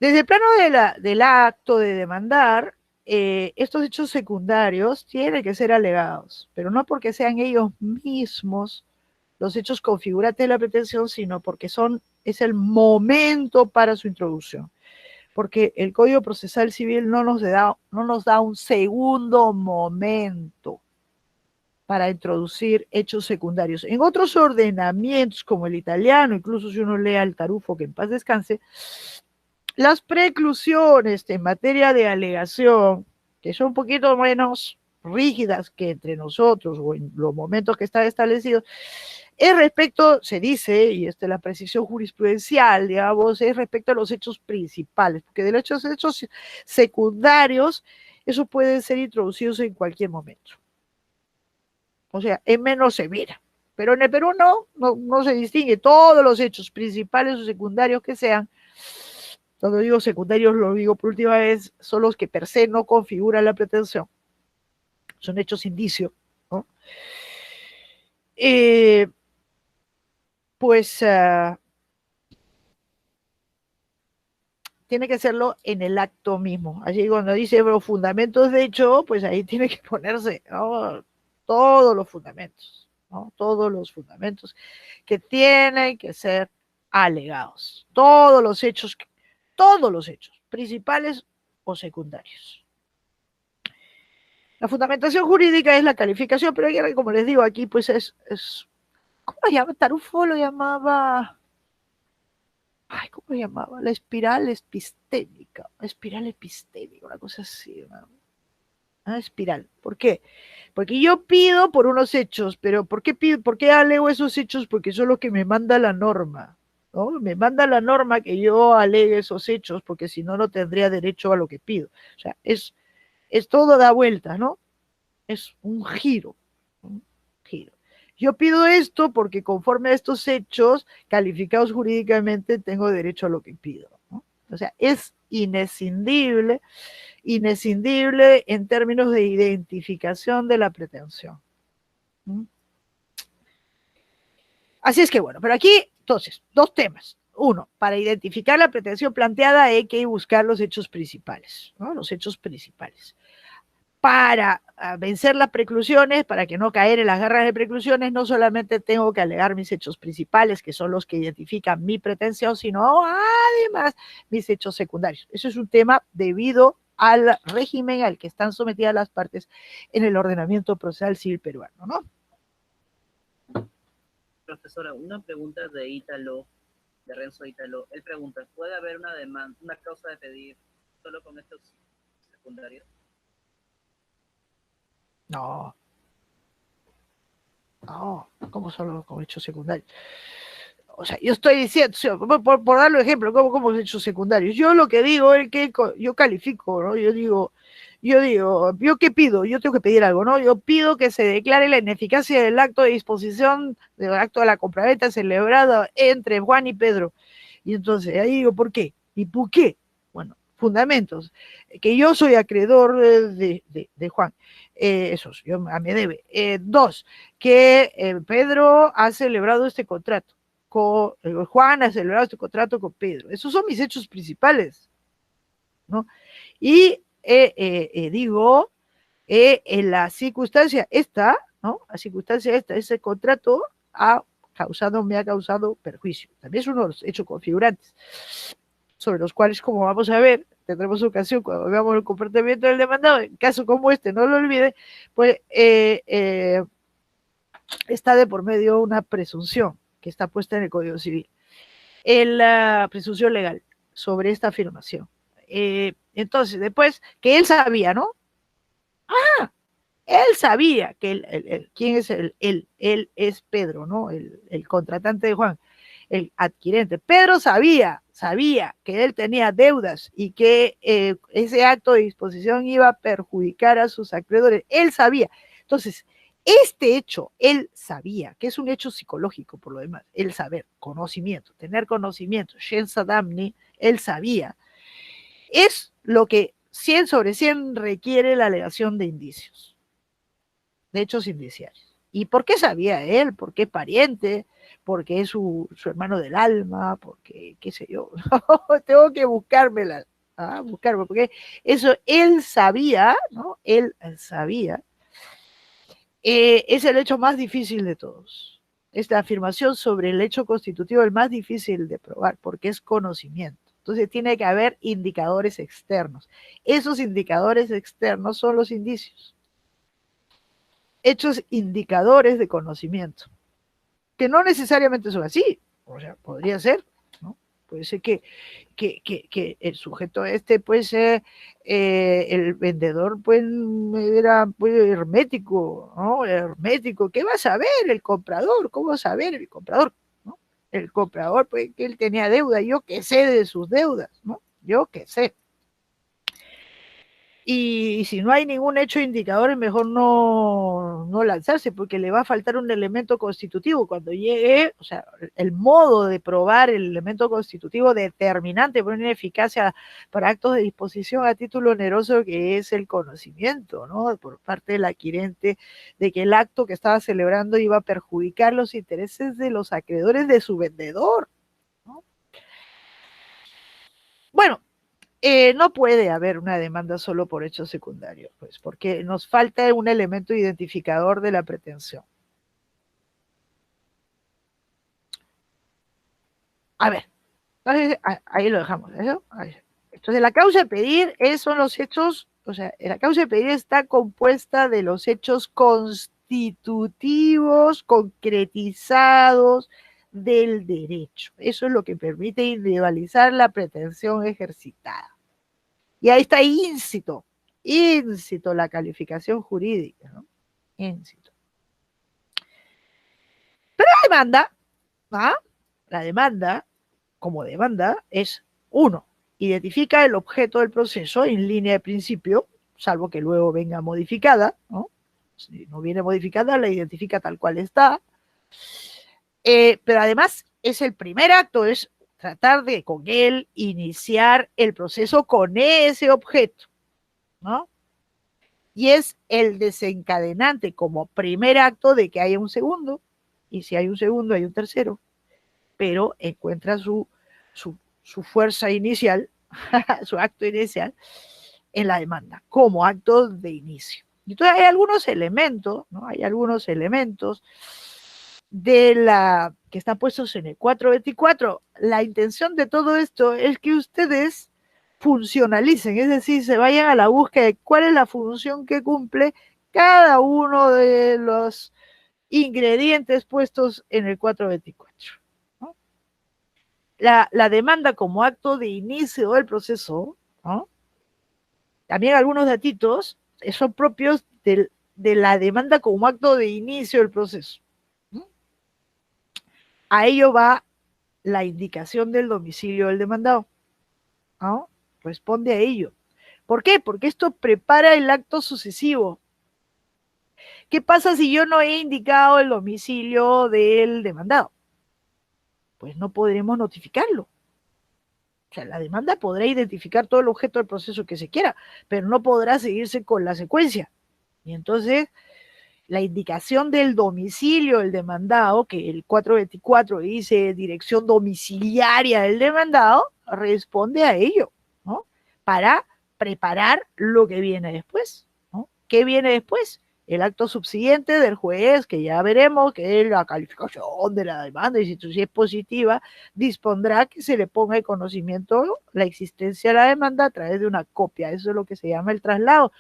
Desde el plano del acto de demandar, estos hechos secundarios tienen que ser alegados, pero no porque sean ellos mismos los hechos configurantes de la pretensión, sino porque es el momento para su introducción. Porque el Código Procesal Civil no nos da un segundo momento para introducir hechos secundarios. En otros ordenamientos, como el italiano, incluso si uno lee al Tarufo, que en paz descanse, las preclusiones en materia de alegación, que son un poquito menos rígidas que entre nosotros o en los momentos que están establecidos, es respecto, se dice, y esta es la precisión jurisprudencial, digamos, es respecto a los hechos principales, porque de los hechos secundarios, eso pueden ser introducidos en cualquier momento. O sea, es menos severa. Pero en el Perú no se distingue. Todos los hechos principales o secundarios que sean, cuando digo secundarios, lo digo por última vez, son los que per se no configuran la pretensión. Son hechos indicios, ¿no? Tiene que hacerlo en el acto mismo. Allí cuando dice los fundamentos de hecho, pues ahí tiene que ponerse, ¿no? Todos los fundamentos, ¿no? Todos los fundamentos que tienen que ser alegados. Todos los hechos, principales o secundarios. La fundamentación jurídica es la calificación, pero como les digo aquí, pues es ¿cómo lo llama? Tarufo lo llamaba, ¿cómo lo llamaba? La espiral epistémica, una cosa así, una espiral. ¿Por qué? Porque yo pido por unos hechos, pero ¿por qué alego esos hechos? Porque eso es lo que me manda la norma, ¿no? Me manda la norma que yo alegue esos hechos, porque si no, no tendría derecho a lo que pido. O sea, es todo da vuelta, ¿no? Es un giro. Yo pido esto porque conforme a estos hechos calificados jurídicamente tengo derecho a lo que pido, ¿no? O sea, es inescindible en términos de identificación de la pretensión. Así es que bueno, pero aquí, entonces, dos temas. Uno, para identificar la pretensión planteada hay que buscar los hechos principales, ¿no? Los hechos principales. Para a vencer las preclusiones, para que no caer en las garras de preclusiones, no solamente tengo que alegar mis hechos principales, que son los que identifican mi pretensión, sino además mis hechos secundarios. Eso es un tema debido al régimen al que están sometidas las partes en el ordenamiento procesal civil peruano, ¿no? Profesora, una pregunta de Ítalo, de Renzo Ítalo. Él pregunta, ¿puede haber una demanda, una causa de pedir solo con estos secundarios? No, ¿cómo solo con hechos secundarios? O sea, yo estoy diciendo, por darle un ejemplo, ¿cómo hechos secundarios? Yo lo que digo es que yo califico, ¿no? Yo digo, ¿yo qué pido? Yo tengo que pedir algo, ¿no? Yo pido que se declare la ineficacia del acto de disposición, del acto de la compraventa celebrado entre Juan y Pedro. Y entonces, ahí digo, ¿por qué? ¿Y por qué? Bueno, fundamentos. Que yo soy acreedor de Juan. Esos, me debe. Dos, que Pedro ha celebrado este contrato. Juan ha celebrado este contrato con Pedro. Esos son mis hechos principales, ¿no? Y digo, en la circunstancia esta, ¿no? La circunstancia esta, ese contrato me ha causado perjuicio. También es uno de los hechos configurantes, sobre los cuales, como vamos a ver, tendremos ocasión cuando veamos el comportamiento del demandado, en caso como este, no lo olvide, pues está de por medio una presunción que está puesta en el Código Civil, en la presunción legal sobre esta afirmación. Entonces, después, que él sabía, ¿no? Él sabía que ¿quién es él? Él es Pedro, ¿no? El contratante de Juan, el adquirente. Pedro sabía que él tenía deudas y que ese acto de disposición iba a perjudicar a sus acreedores. Él sabía. Entonces, este hecho, él sabía, que es un hecho psicológico por lo demás, el saber, conocimiento, tener conocimiento, Shen Sadamni, él sabía, es lo que 100 sobre 100 requiere la alegación de indicios, de hechos indiciarios. ¿Y por qué sabía él? ¿Por qué pariente? ¿Porque es su hermano del alma? ¿Porque qué sé yo? Tengo que buscármela, buscarme, porque eso él sabía, ¿no? Él sabía. Es el hecho más difícil de todos. Esta afirmación sobre el hecho constitutivo es el más difícil de probar porque es conocimiento. Entonces tiene que haber indicadores externos. Esos indicadores externos son los indicios. Hechos indicadores de conocimiento, que no necesariamente son así. O sea, podría ser, ¿no? Puede ser que el sujeto este, pues, el vendedor, pues, era pues, hermético, ¿no? Hermético. ¿Qué va a saber el comprador? ¿Cómo va a saber el comprador? ¿No? El comprador, pues, que él tenía deuda. Yo qué sé de sus deudas, ¿no? Yo qué sé. Y si no hay ningún hecho indicador, es mejor no lanzarse, porque le va a faltar un elemento constitutivo. Cuando llegue, o sea, el modo de probar el elemento constitutivo determinante por una eficacia para actos de disposición a título oneroso, que es el conocimiento, ¿no? Por parte del adquirente, de que el acto que estaba celebrando iba a perjudicar los intereses de los acreedores de su vendedor, ¿no? Bueno, no puede haber una demanda solo por hechos secundarios, pues, porque nos falta un elemento identificador de la pretensión. A ver, entonces, ahí lo dejamos, ¿eso? Entonces, la causa de pedir son los hechos, o sea, la causa de pedir está compuesta de los hechos constitutivos, concretizados del derecho. Eso es lo que permite individualizar la pretensión ejercitada. Y ahí está íncito la calificación jurídica, ¿no? Íncito. Pero la demanda, como demanda, es, uno, identifica el objeto del proceso en línea de principio, salvo que luego venga modificada, ¿no? Si no viene modificada, la identifica tal cual está. Pero además es el primer acto, es tratar de con él iniciar el proceso con ese objeto, ¿no? Y es el desencadenante como primer acto de que haya un segundo, y si hay un segundo hay un tercero, pero encuentra su fuerza inicial, su acto inicial, en la demanda, como acto de inicio. Entonces hay algunos elementos, ¿no? Hay algunos elementos de la que están puestos en el 424. La intención de todo esto es que ustedes funcionalicen, es decir, se vayan a la búsqueda de cuál es la función que cumple cada uno de los ingredientes puestos en el 424. ¿No? La demanda como acto de inicio del proceso, ¿no? También algunos datitos son propios de la demanda como acto de inicio del proceso. ¿No? A ello va la indicación del domicilio del demandado, ¿no? Responde a ello. ¿Por qué? Porque esto prepara el acto sucesivo. ¿Qué pasa si yo no he indicado el domicilio del demandado? Pues no podremos notificarlo. O sea, la demanda podrá identificar todo el objeto del proceso que se quiera, pero no podrá seguirse con la secuencia. Y entonces, la indicación del domicilio del demandado, que el 424 dice dirección domiciliaria del demandado, responde a ello, ¿no? Para preparar lo que viene después, ¿no? ¿Qué viene después? El acto subsiguiente del juez, que ya veremos, que es la calificación de la demanda, y si es positiva, dispondrá que se le ponga en conocimiento la existencia de la demanda a través de una copia. Eso es lo que se llama el traslado.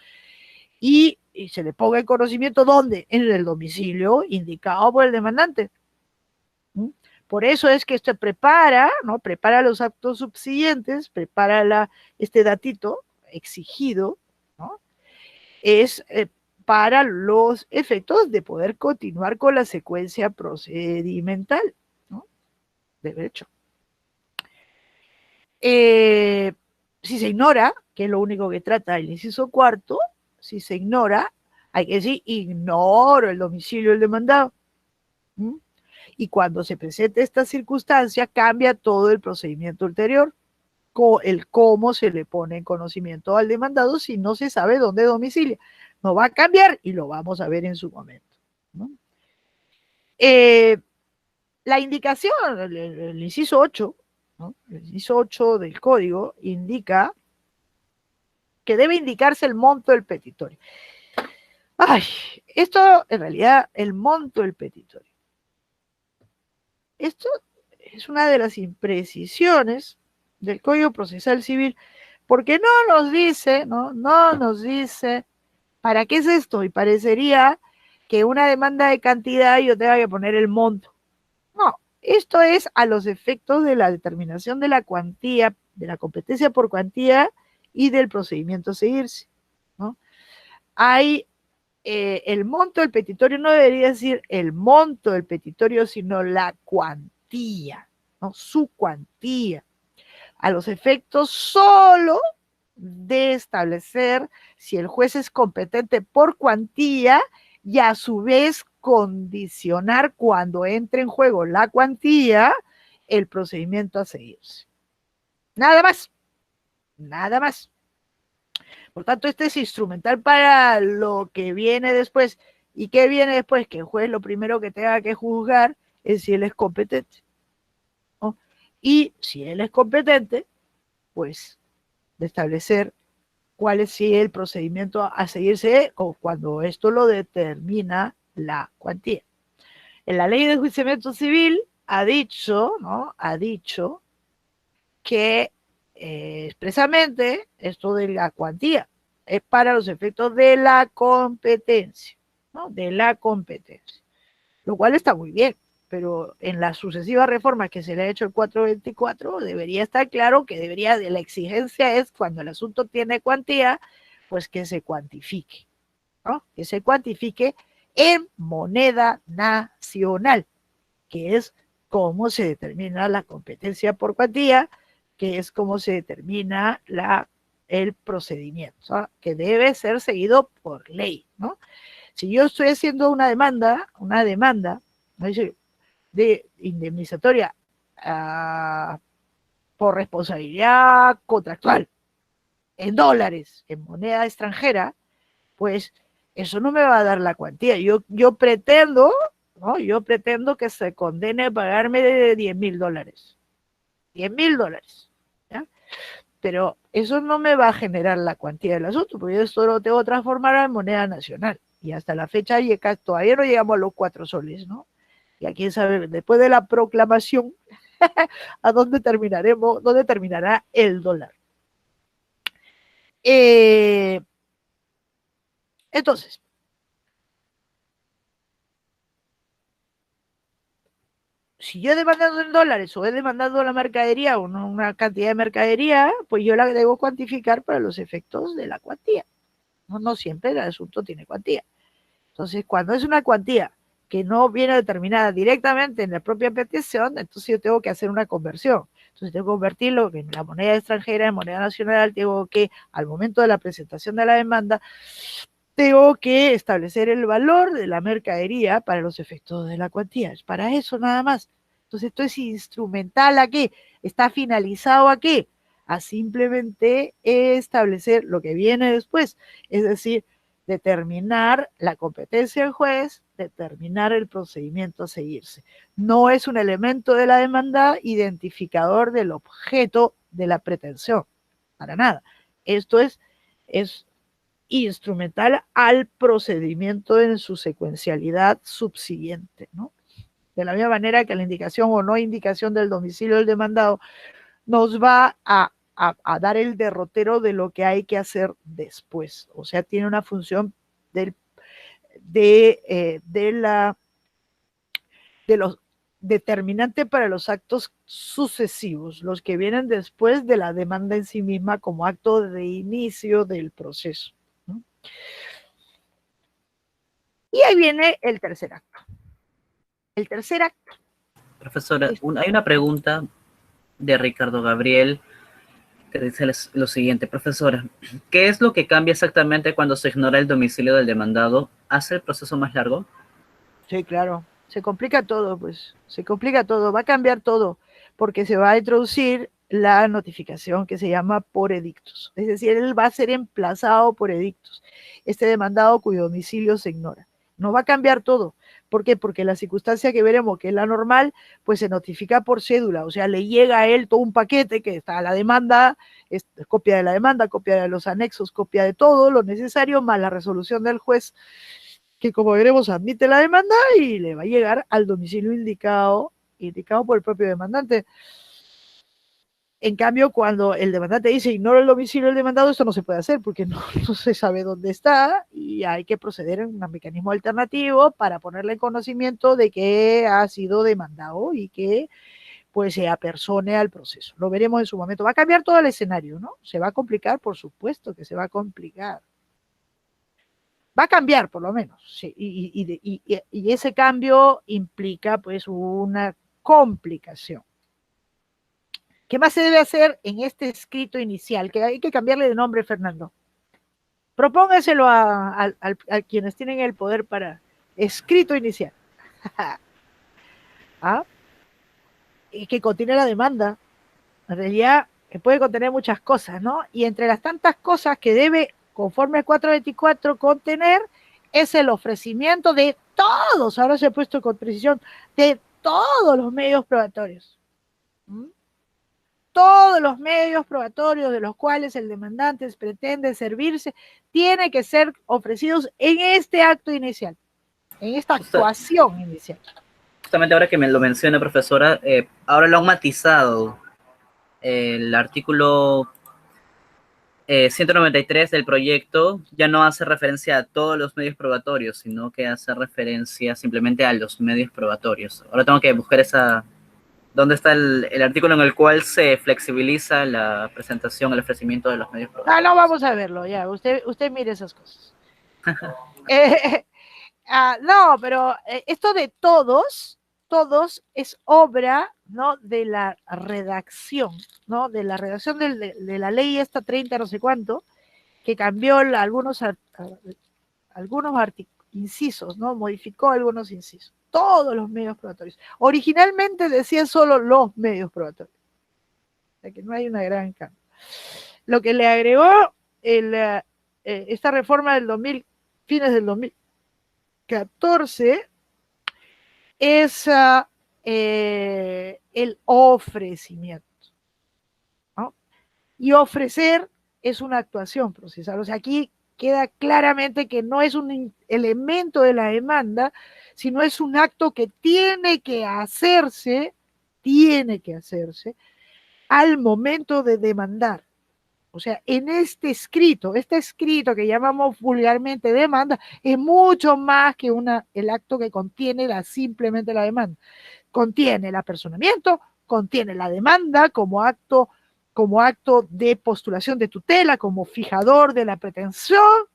Y se le ponga en conocimiento ¿dónde? En el domicilio indicado por el demandante. Por eso es que esto prepara, ¿no? Prepara los actos subsiguientes, prepara este datito exigido, ¿no? Es para los efectos de poder continuar con la secuencia procedimental, ¿no? De hecho. Si se ignora, que es lo único que trata el inciso cuarto, si se ignora, hay que decir, ignoro el domicilio del demandado. Y cuando se presente esta circunstancia, cambia todo el procedimiento ulterior, el cómo se le pone en conocimiento al demandado si no se sabe dónde domicilia. No va a cambiar y lo vamos a ver en su momento, ¿no? La indicación, el inciso 8, ¿no? El inciso 8 del código indica que debe indicarse el monto del petitorio. Ay, esto en realidad, el monto del petitorio. Esto es una de las imprecisiones del Código Procesal Civil, porque no nos dice, no nos dice, ¿para qué es esto? Y parecería que una demanda de cantidad yo tenga que poner el monto. No, esto es a los efectos de la determinación de la cuantía, de la competencia por cuantía y del procedimiento a seguirse, ¿no? Hay el monto del petitorio no debería decir el monto del petitorio, sino la cuantía, ¿no? Su cuantía, a los efectos solo de establecer si el juez es competente por cuantía y a su vez condicionar cuando entre en juego la cuantía el procedimiento a seguirse. Nada más, nada más. Por tanto, este es instrumental para lo que viene después. ¿Y qué viene después? Que el juez lo primero que tenga que juzgar es si él es competente, ¿no? Y si él es competente, pues de establecer cuál es si el procedimiento a seguirse o cuando esto lo determina la cuantía. En la ley de enjuiciamiento civil ha dicho, ¿no? Ha dicho que expresamente esto de la cuantía es para los efectos de la competencia, ¿no? De la competencia, lo cual está muy bien, pero en las sucesivas reformas que se le ha hecho el 424 debería estar claro que la exigencia es cuando el asunto tiene cuantía, pues que se cuantifique, ¿no? Que se cuantifique en moneda nacional, que es cómo se determina la competencia por cuantía, que es cómo se determina el procedimiento, ¿no? Que debe ser seguido por ley, ¿no? Si yo estoy haciendo una demanda, ¿no? De indemnizatoria por responsabilidad contractual en dólares, en moneda extranjera, pues eso no me va a dar la cuantía. Yo pretendo, ¿no? Yo pretendo que se condene a pagarme de $10,000. $10,000, ¿ya? pero eso no me va a generar la cuantía del asunto, porque yo esto lo tengo que transformar en moneda nacional. Y hasta la fecha todavía no llegamos a los 4 soles, ¿no? Y aquí sabe, después de la proclamación, a dónde terminaremos, dónde terminará el dólar. Entonces, si yo he demandado en dólares o he demandado la mercadería o no, una cantidad de mercadería, pues yo la debo cuantificar para los efectos de la cuantía. No, no siempre el asunto tiene cuantía. Entonces, cuando es una cuantía que no viene determinada directamente en la propia petición, entonces yo tengo que hacer una conversión. Entonces tengo que convertirlo en la moneda extranjera, en moneda nacional, tengo que, al momento de la presentación de la demanda, tengo que establecer el valor de la mercadería para los efectos de la cuantía. Es para eso nada más. Entonces esto es instrumental ¿a qué? ¿Está finalizado a qué? A simplemente establecer lo que viene después. Es decir, determinar la competencia del juez, determinar el procedimiento a seguirse. No es un elemento de la demanda identificador del objeto de la pretensión, para nada. Esto es instrumental al procedimiento en su secuencialidad subsiguiente, ¿no? De la misma manera que la indicación o no indicación del domicilio del demandado nos va a dar el derrotero de lo que hay que hacer después. O sea, tiene una función de los determinante para los actos sucesivos, los que vienen después de la demanda en sí misma como acto de inicio del proceso, ¿no? Y ahí viene el tercer acto. El tercer acto. Profesora, hay una pregunta de Ricardo Gabriel que dice lo siguiente: profesora, ¿qué es lo que cambia exactamente cuando se ignora el domicilio del demandado? ¿Hace el proceso más largo? Sí, claro. Se complica todo, pues. Se complica todo. Va a cambiar todo, porque se va a introducir la notificación que se llama por edictos. Es decir, él va a ser emplazado por edictos. Este demandado cuyo domicilio se ignora. No va a cambiar todo. ¿Por qué? Porque la circunstancia que veremos, que es la normal, pues se notifica por cédula. O sea, le llega a él todo un paquete que está la demanda, es copia de la demanda, copia de los anexos, copia de todo lo necesario, más la resolución del juez, que como veremos admite la demanda y le va a llegar al domicilio indicado por el propio demandante. En cambio, cuando el demandante dice ignoro el domicilio del demandado, esto no se puede hacer porque no se sabe dónde está y hay que proceder en un mecanismo alternativo para ponerle en conocimiento de que ha sido demandado y que pues se apersone al proceso. Lo veremos en su momento. Va a cambiar todo el escenario, ¿no? Se va a complicar, por supuesto que se va a complicar. Va a cambiar por lo menos, sí, y ese cambio implica pues una complicación. ¿Qué más se debe hacer en este escrito inicial? Que hay que cambiarle de nombre, Fernando. Propóngaselo a quienes tienen el poder para escrito inicial. ¿Ah? Y que contiene la demanda. En realidad, que puede contener muchas cosas, ¿no? Y entre las tantas cosas que debe, conforme al 424, contener, es el ofrecimiento de todos, ahora se ha puesto con precisión, de todos los medios probatorios. ¿Mm? Todos los medios probatorios de los cuales el demandante pretende servirse, tienen que ser ofrecidos en este acto inicial, en esta actuación inicial. Justamente ahora que me lo menciona, profesora, ahora lo han matizado. El artículo 193 del proyecto ya no hace referencia a todos los medios probatorios, sino que hace referencia simplemente a los medios probatorios. Ahora tengo que buscar dónde está el artículo en el cual se flexibiliza la presentación, el ofrecimiento de los medios probatorios. No vamos a verlo, ya, usted mire esas cosas. No, pero esto de todos es obra, ¿no?, de la redacción, ¿no?, de la redacción de la ley esta 30 no sé cuánto, que cambió algunos incisos, ¿no?, modificó algunos incisos. Todos los medios probatorios. Originalmente decía solo los medios probatorios. O sea que no hay una gran cambio. Lo que le agregó esta reforma del 2000, fines del 2014, es el ofrecimiento, ¿no? Y ofrecer es una actuación procesal. O sea, aquí queda claramente que no es un elemento de la demanda, sino es un acto que tiene que hacerse al momento de demandar. O sea, en este escrito que llamamos vulgarmente demanda, es mucho más que el acto que contiene simplemente la demanda. Contiene el apersonamiento, contiene la demanda como acto de postulación de tutela, como fijador de la pretensión,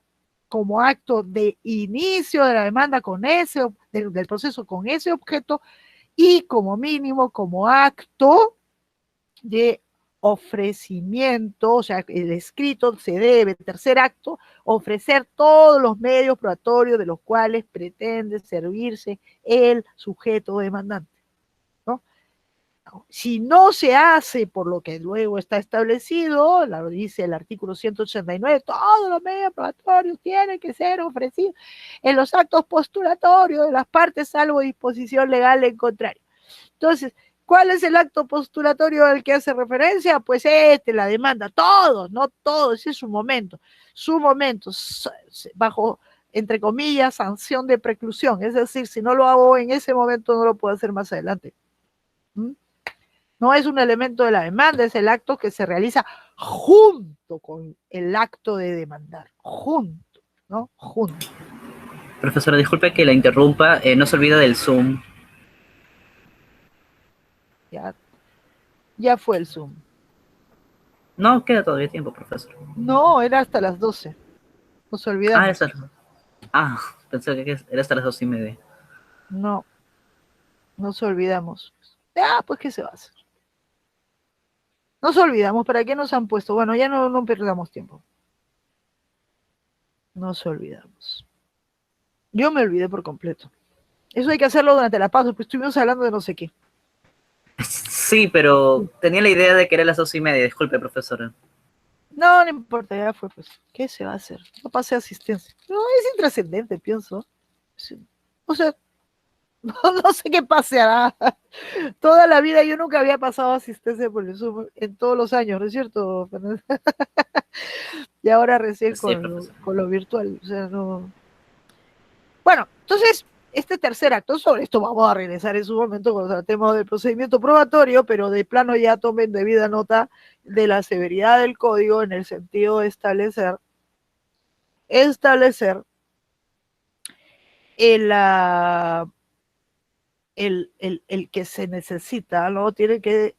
como acto de inicio de la demanda del proceso con ese objeto, y como mínimo como acto de ofrecimiento, o sea, el escrito se debe, tercer acto, ofrecer todos los medios probatorios de los cuales pretende servirse el sujeto demandante, ¿no? Si no se hace por lo que luego está establecido, lo dice el artículo 189, todos los medios probatorios tienen que ser ofrecidos en los actos postulatorios de las partes, salvo disposición legal en contrario. Entonces, ¿cuál es el acto postulatorio al que hace referencia? Pues la demanda, todos, no todos, ese es su momento, bajo, entre comillas, sanción de preclusión, es decir, si no lo hago en ese momento, no lo puedo hacer más adelante. ¿Mm? No es un elemento de la demanda, es el acto que se realiza junto con el acto de demandar, junto, ¿no? Junto. Profesora, disculpe que la interrumpa, no se olvida del Zoom. Ya fue el Zoom. No, queda todavía tiempo, profesor. No, era hasta las 12. Nos olvidamos. Pensé que era hasta las 2:30. No, nos olvidamos. Pues ¿qué se va a hacer? Nos olvidamos, ¿para qué nos han puesto? Bueno, ya no perdamos tiempo. Nos olvidamos. Yo me olvidé por completo. Eso hay que hacerlo durante la pausa, pues estuvimos hablando de no sé qué. Sí, pero tenía la idea de que era las 2:30. Disculpe, profesora. No importa, ya fue, pues. ¿Qué se va a hacer? No pase asistencia. No, es intrascendente, pienso. O sea, no sé qué pasará. Toda la vida yo nunca había pasado asistencia por el Zoom en todos los años, ¿no es cierto? Y ahora recién Sí, con lo virtual. O sea, no. Bueno, entonces, este tercer acto, sobre esto vamos a regresar en su momento cuando tratemos del procedimiento probatorio, pero de plano ya tomen debida nota de la severidad del código en el sentido de establecer el que se necesita, ¿no? Tiene que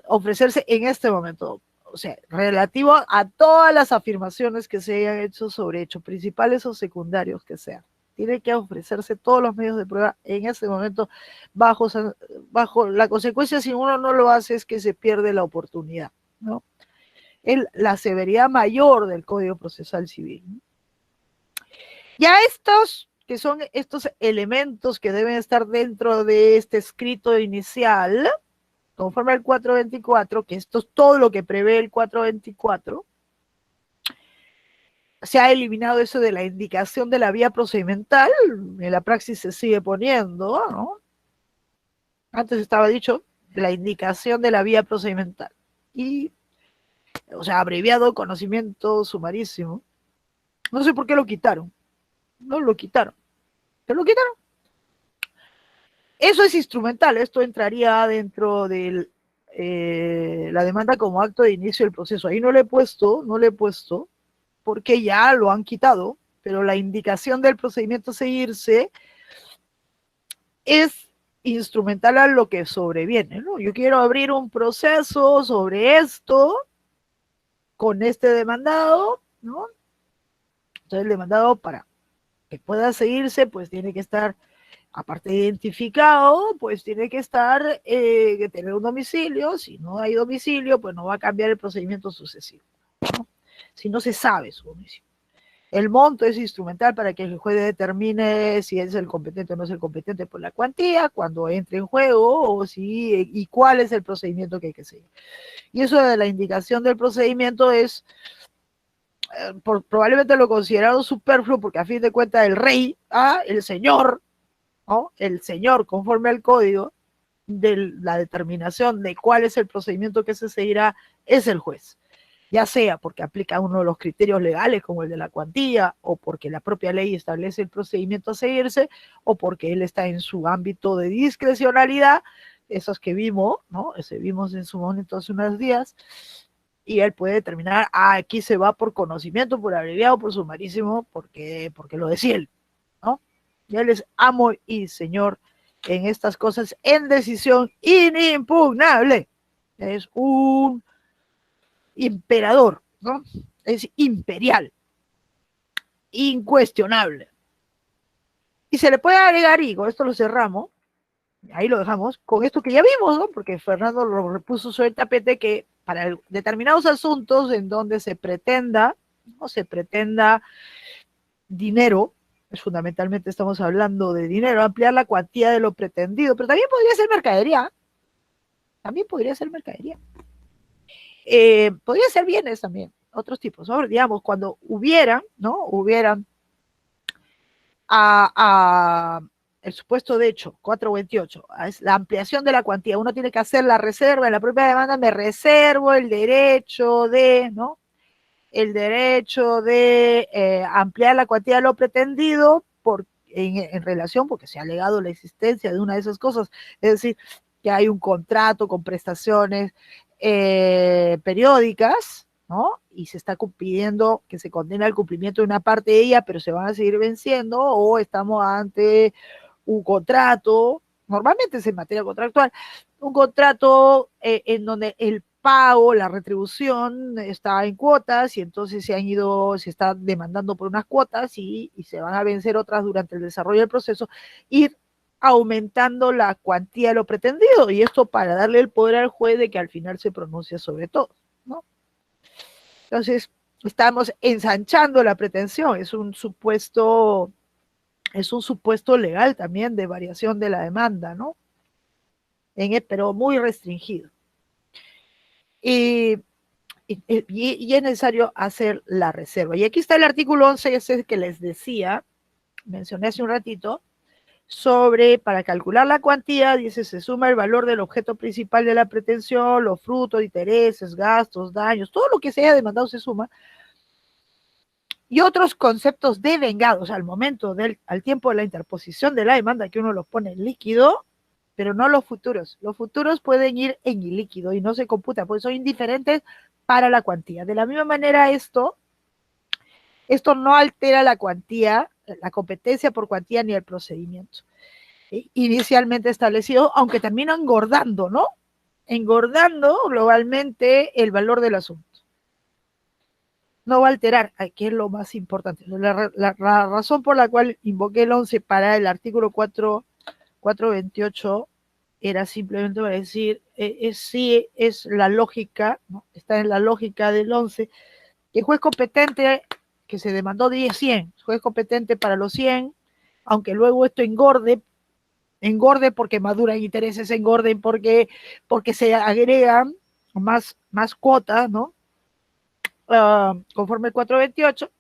ofrecerse en este momento, o sea, relativo a todas las afirmaciones que se hayan hecho sobre hechos principales o secundarios que sean. Tiene que ofrecerse todos los medios de prueba en ese momento bajo la consecuencia, si uno no lo hace, es que se pierde la oportunidad, ¿no? La severidad mayor del Código Procesal Civil. Ya que son estos elementos que deben estar dentro de este escrito inicial, conforme al 424, que esto es todo lo que prevé el 424, se ha eliminado eso de la indicación de la vía procedimental, en la praxis se sigue poniendo, ¿no? Antes estaba dicho la indicación de la vía procedimental. Y, o sea, abreviado conocimiento sumarísimo. No sé por qué lo quitaron. No lo quitaron. Pero lo quitaron. Eso es instrumental. Esto entraría dentro de la demanda como acto de inicio del proceso. Ahí no le he puesto, porque ya lo han quitado, pero la indicación del procedimiento a seguirse es instrumental a lo que sobreviene, ¿no? Yo quiero abrir un proceso sobre esto con este demandado, ¿no? Entonces el demandado, para que pueda seguirse, pues tiene que estar, aparte de identificado, pues tiene que estar, tener un domicilio. Si no hay domicilio, pues no va a cambiar el procedimiento sucesivo, ¿no? Si no se sabe su domicilio. El monto es instrumental para que el juez determine si es el competente o no es el competente por la cuantía, cuando entre en juego, y cuál es el procedimiento que hay que seguir. Y eso de la indicación del procedimiento es, probablemente lo consideraron superfluo, porque a fin de cuentas el rey, el señor, ¿no? El señor, conforme al código, de la determinación de cuál es el procedimiento que se seguirá, es el juez. ya sea porque aplica uno de los criterios legales como el de la cuantía, o porque la propia ley establece el procedimiento a seguirse, o porque él está en su ámbito de discrecionalidad, esos que vimos, ¿no? Ese vimos en su momento hace unos días, y él puede determinar, aquí se va por conocimiento, por abreviado, por sumarísimo, porque lo decía él, ¿no? Y él es amo y señor en estas cosas, en decisión inimpugnable. Es un imperador, ¿no? Es imperial, incuestionable. Y se le puede agregar, y con esto lo cerramos, ahí lo dejamos, con esto que ya vimos, ¿no? Porque Fernando lo repuso sobre el tapete, que para determinados asuntos en donde se pretenda, ¿no? Se pretenda dinero, fundamentalmente estamos hablando de dinero, ampliar la cuantía de lo pretendido, pero también podría ser mercadería, también podría ser mercadería. Podría ser bienes también, otros tipos, ¿no? Digamos, cuando hubieran, ¿no? Hubieran el supuesto de hecho, 428, es la ampliación de la cuantía. Uno tiene que hacer la reserva, en la propia demanda me reservo el derecho de, ¿no? El derecho de ampliar la cuantía de lo pretendido en relación, porque se ha alegado la existencia de una de esas cosas, es decir, que hay un contrato con prestaciones periódicas, ¿no? Y se está pidiendo que se condene al cumplimiento de una parte de ella, pero se van a seguir venciendo, o estamos ante un contrato, normalmente es en materia contractual, un contrato en donde el pago, la retribución está en cuotas, y entonces se está demandando por unas cuotas y se van a vencer otras durante el desarrollo del proceso, ir aumentando la cuantía de lo pretendido, y esto para darle el poder al juez de que al final se pronuncie sobre todo, ¿no? Entonces, estamos ensanchando la pretensión, es un supuesto legal también de variación de la demanda, ¿no? Pero muy restringido. Y es necesario hacer la reserva. Y aquí está el artículo 11, ese que les decía, mencioné hace un ratito, sobre, para calcular la cuantía, dice, se suma el valor del objeto principal de la pretensión, los frutos, intereses, gastos, daños, todo lo que se haya demandado se suma, y otros conceptos devengados al momento al tiempo de la interposición de la demanda, que uno los pone en líquido, pero no los futuros. Los futuros pueden ir en ilíquido y no se computa, porque son indiferentes para la cuantía. De la misma manera, esto no altera la cuantía, la competencia por cuantía, ni el procedimiento inicialmente establecido, aunque termina engordando, ¿no? Engordando globalmente el valor del asunto. No va a alterar, que es lo más importante. La razón por la cual invoqué el 11 para el artículo 428 era simplemente para decir, sí es la lógica, ¿no? Está en la lógica del 11, que el juez competente, que se demandó 100, juez competente para los 100, aunque luego esto engorde porque maduran intereses, engorden porque se agregan más cuotas, ¿no? Conforme el 428,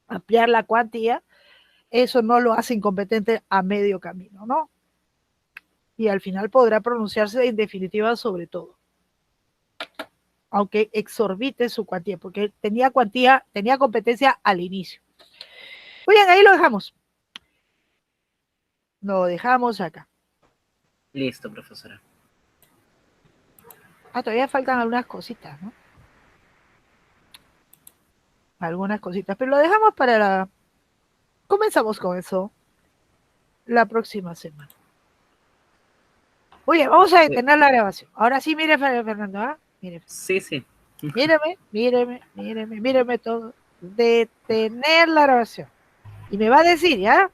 ampliar la cuantía, eso no lo hace incompetente a medio camino, ¿no? Y al final podrá pronunciarse en definitiva sobre todo, aunque exorbite su cuantía, porque tenía competencia al inicio. Muy bien, ahí lo dejamos. Lo dejamos acá. Listo, profesora. Todavía faltan algunas cositas, ¿no? Algunas cositas, pero lo dejamos para comenzamos con eso la próxima semana. Oye, vamos a detener la grabación. Ahora sí, mire, Fernando, ¿ah? Mire. Sí. Míreme todo. Detener la grabación. Y me va a decir, ¿ya?